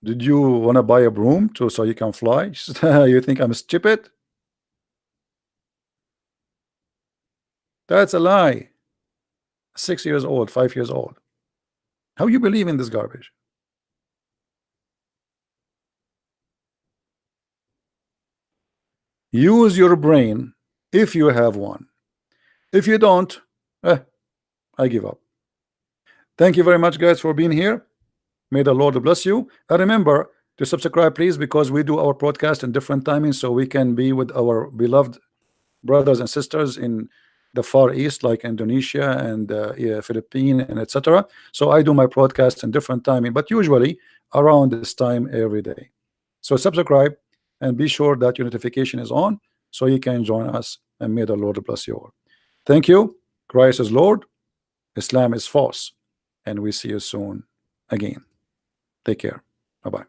did you want to buy a broom so you can fly? She said, you think I'm stupid? That's a lie. 6 years old, 5 years old. How you believe in this garbage? Use your brain if you have one. If you don't, I give up. Thank you very much, guys, for being here. May the Lord bless you. And remember to subscribe, please, because we do our broadcast in different timings so we can be with our beloved brothers and sisters in the Far East, like Indonesia and Philippines and etc. So I do my broadcast in different timing, but usually around this time every day. So subscribe and be sure that your notification is on so you can join us, and may the Lord bless you all. Thank you. Christ is Lord, Islam is false, and we see you soon again. Take care. Bye-bye.